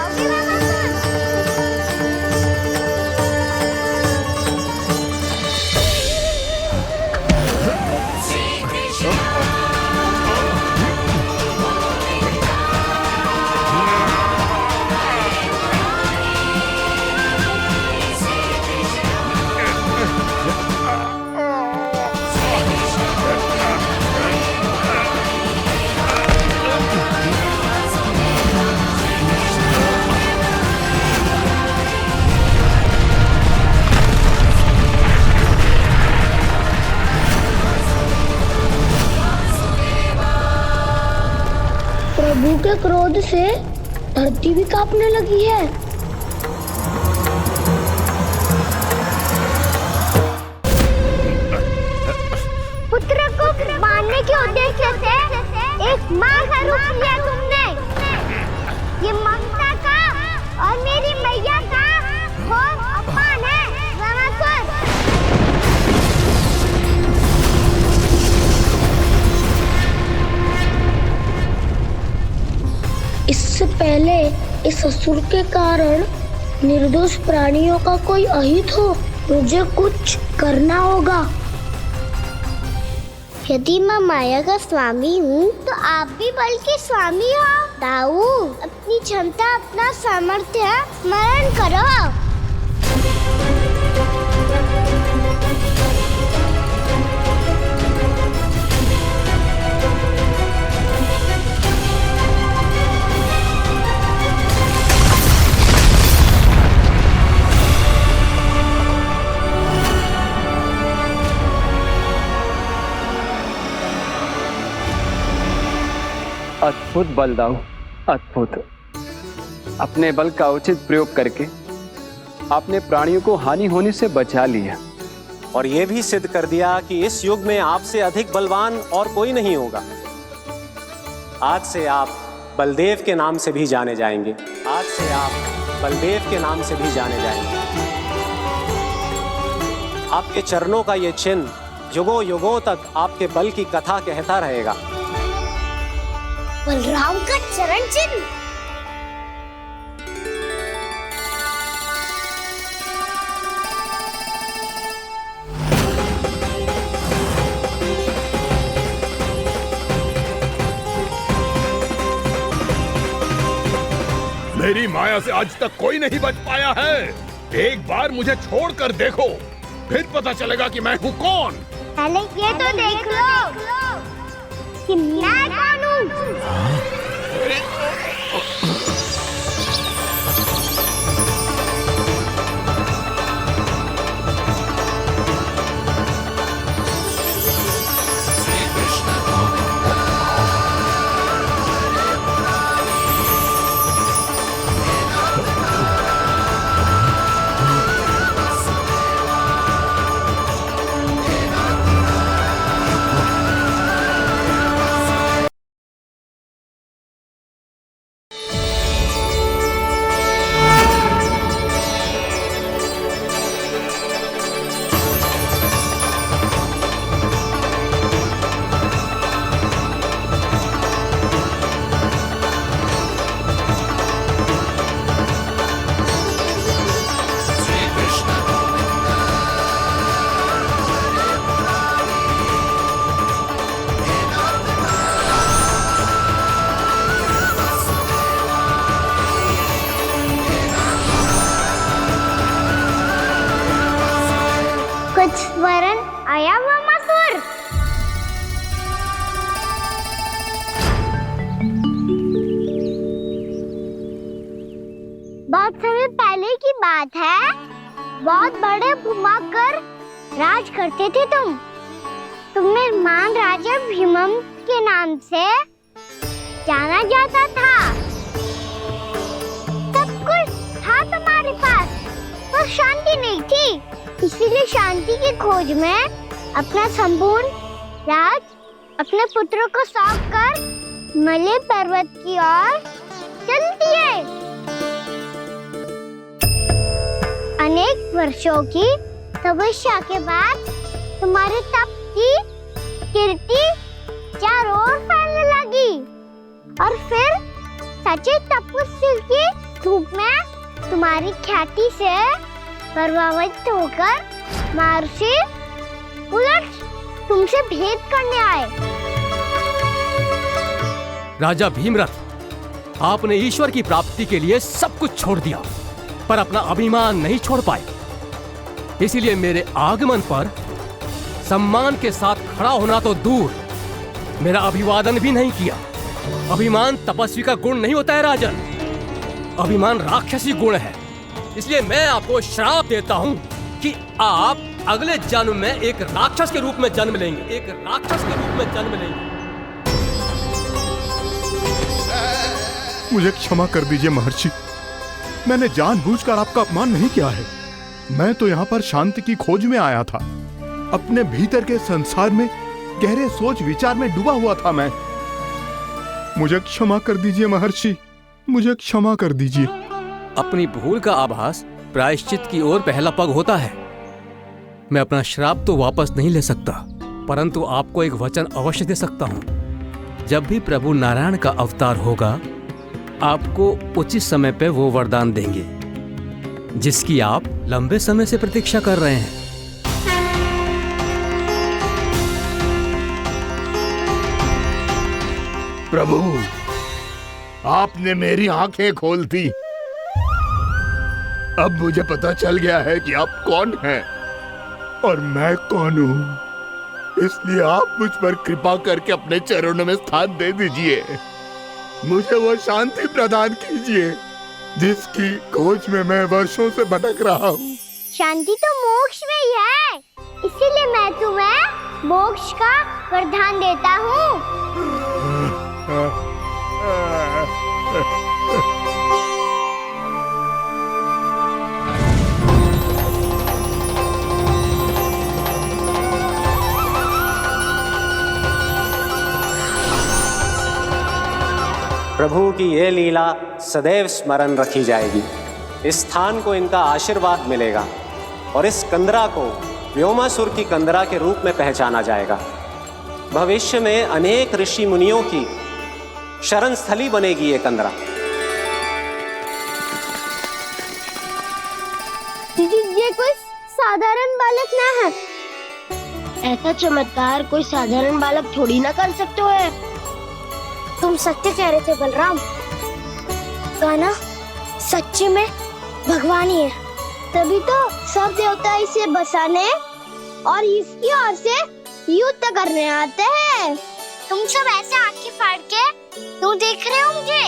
मेरे क्रोध से धरती भी कांपने लगी है। पुत्र को मारने के उद्देश्य से एक माँ का रूप लिया तुमने। ये ममता का और मेरी मैया का घोर अपमान है रावणासुर। इससे पहले इस असुर के कारण निर्दोष प्राणियों का कोई अहित हो, मुझे कुछ करना होगा। यदि मैं माया का स्वामी हूँ तो आप भी बल के स्वामी हो। दाऊ, अपनी क्षमता अपना सामर्थ्य स्मरण करो। अद्भुत बल दाऊ, अद्भुत। अपने बल का उचित प्रयोग करके आपने प्राणियों को हानि होने से बचा लिया और ये भी सिद्ध कर दिया कि इस युग में आपसे अधिक बलवान और कोई नहीं होगा। आज से आप बलदेव के नाम से भी जाने जाएंगे। आज से आप बलदेव के नाम से भी जाने जाएंगे। आपके चरणों का ये चिन्ह युगों युगों तक आपके बल की कथा कहता रहेगा। बलराम का चरण चिन्ह। मेरी माया से आज तक कोई नहीं बच पाया है। एक बार मुझे छोड़कर देखो, फिर पता चलेगा कि मैं हूँ कौन। पहले ये तो देख लो कि मैं कौन हूँ। वरन आया हुआ मसूर। बहुत समय पहले की बात है। बहुत बड़े भूमाकर राज करते थे तुम्हें महान राजा भीमम के नाम से जाना जाता था। सब कुछ था तुम्हारे पास, पर शांति नहीं थी। इसीलिए शांति की खोज में अपना संपूर्ण राज अपने पुत्रों को सौंप कर मलय पर्वत की ओर चल दिए। अनेक वर्षों की तपस्या के बाद तुम्हारे तप की कीर्ति चारों ओर फैलने लगी और फिर सच्चे तपस्वी की धूप में तुम्हारी ख्याति से प्रभावित होकर महर्षि उलट तुमसे भेंट करने आए। राजा भीमरथ, आपने ईश्वर की प्राप्ति के लिए सब कुछ छोड़ दिया, पर अपना अभिमान नहीं छोड़ पाए। इसीलिए मेरे आगमन पर सम्मान के साथ खड़ा होना तो दूर, मेरा अभिवादन भी नहीं किया। अभिमान तपस्वी का गुण नहीं होता है राजन, अभिमान राक्षसी गुण है। इसलिए मैं आपको श्राप देता हूं कि आप अगले जन्म में एक राक्षस के रूप में जन्म लेंगे, एक राक्षस के रूप में जन्म लेंगे। मुझे क्षमा कर दीजिए महर्षि। मैंने जानबूझकर आपका अपमान नहीं किया है। मैं तो यहाँ पर शांति की खोज में आया था। अपने भीतर के संसार में गहरे सोच विचार में डूबा हुआ था मैं। मुझे क्षमा कर दीजिए महर्षि, मुझे क्षमा कर दीजिए। अपनी भूल का आभास प्रायश्चित की ओर पहला पग होता है। मैं अपना श्राप तो वापस नहीं ले सकता, परंतु आपको एक वचन अवश्य दे सकता हूँ। जब भी प्रभु नारायण का अवतार होगा, आपको उचित समय पे वो वरदान देंगे जिसकी आप लंबे समय से प्रतीक्षा कर रहे हैं। प्रभु, आपने मेरी आंखें खोल दी। अब मुझे पता चल गया है कि आप कौन हैं और मैं कौन हूँ। इसलिए आप मुझ पर कृपा करके अपने चरणों में स्थान दे दीजिए। मुझे वो शांति प्रदान कीजिए जिसकी खोज में मैं वर्षों से भटक रहा हूँ। शांति तो मोक्ष में ही है, इसीलिए मैं तुम्हें मोक्ष का वरदान देता हूँ। प्रभु की ये लीला सदैव स्मरण रखी जाएगी। इस स्थान को इनका आशीर्वाद मिलेगा और इस कंदरा को व्योमासुर की कंदरा के रूप में पहचाना जाएगा। भविष्य में अनेक ऋषि मुनियों की शरण स्थली बनेगी ये कंदरा। ये कोई साधारण बालक ना है। ऐसा चमत्कार कोई साधारण बालक थोड़ी ना कर सकते है। तुम सत्य कह रहे थे बलराम। कान्हा सच्ची में भगवान ही है, तभी तो सब देवता इसे बसाने और इसकी ओर से युद्ध करने आते हैं। तुम सब ऐसे आंखें फाड़ के तुम देख रहे होंगे।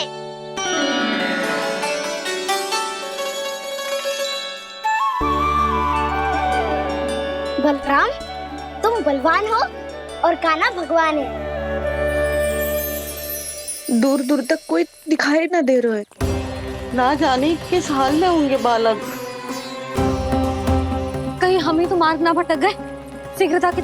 बलराम, तुम बलवान हो और कान्हा भगवान है। दूर दूर तक कोई दिखाई ना दे रहा है। ना जाने किस हाल में होंगे बालक। कहीं हम ही तो मार्ग ना भटक गए। शीघ्रता के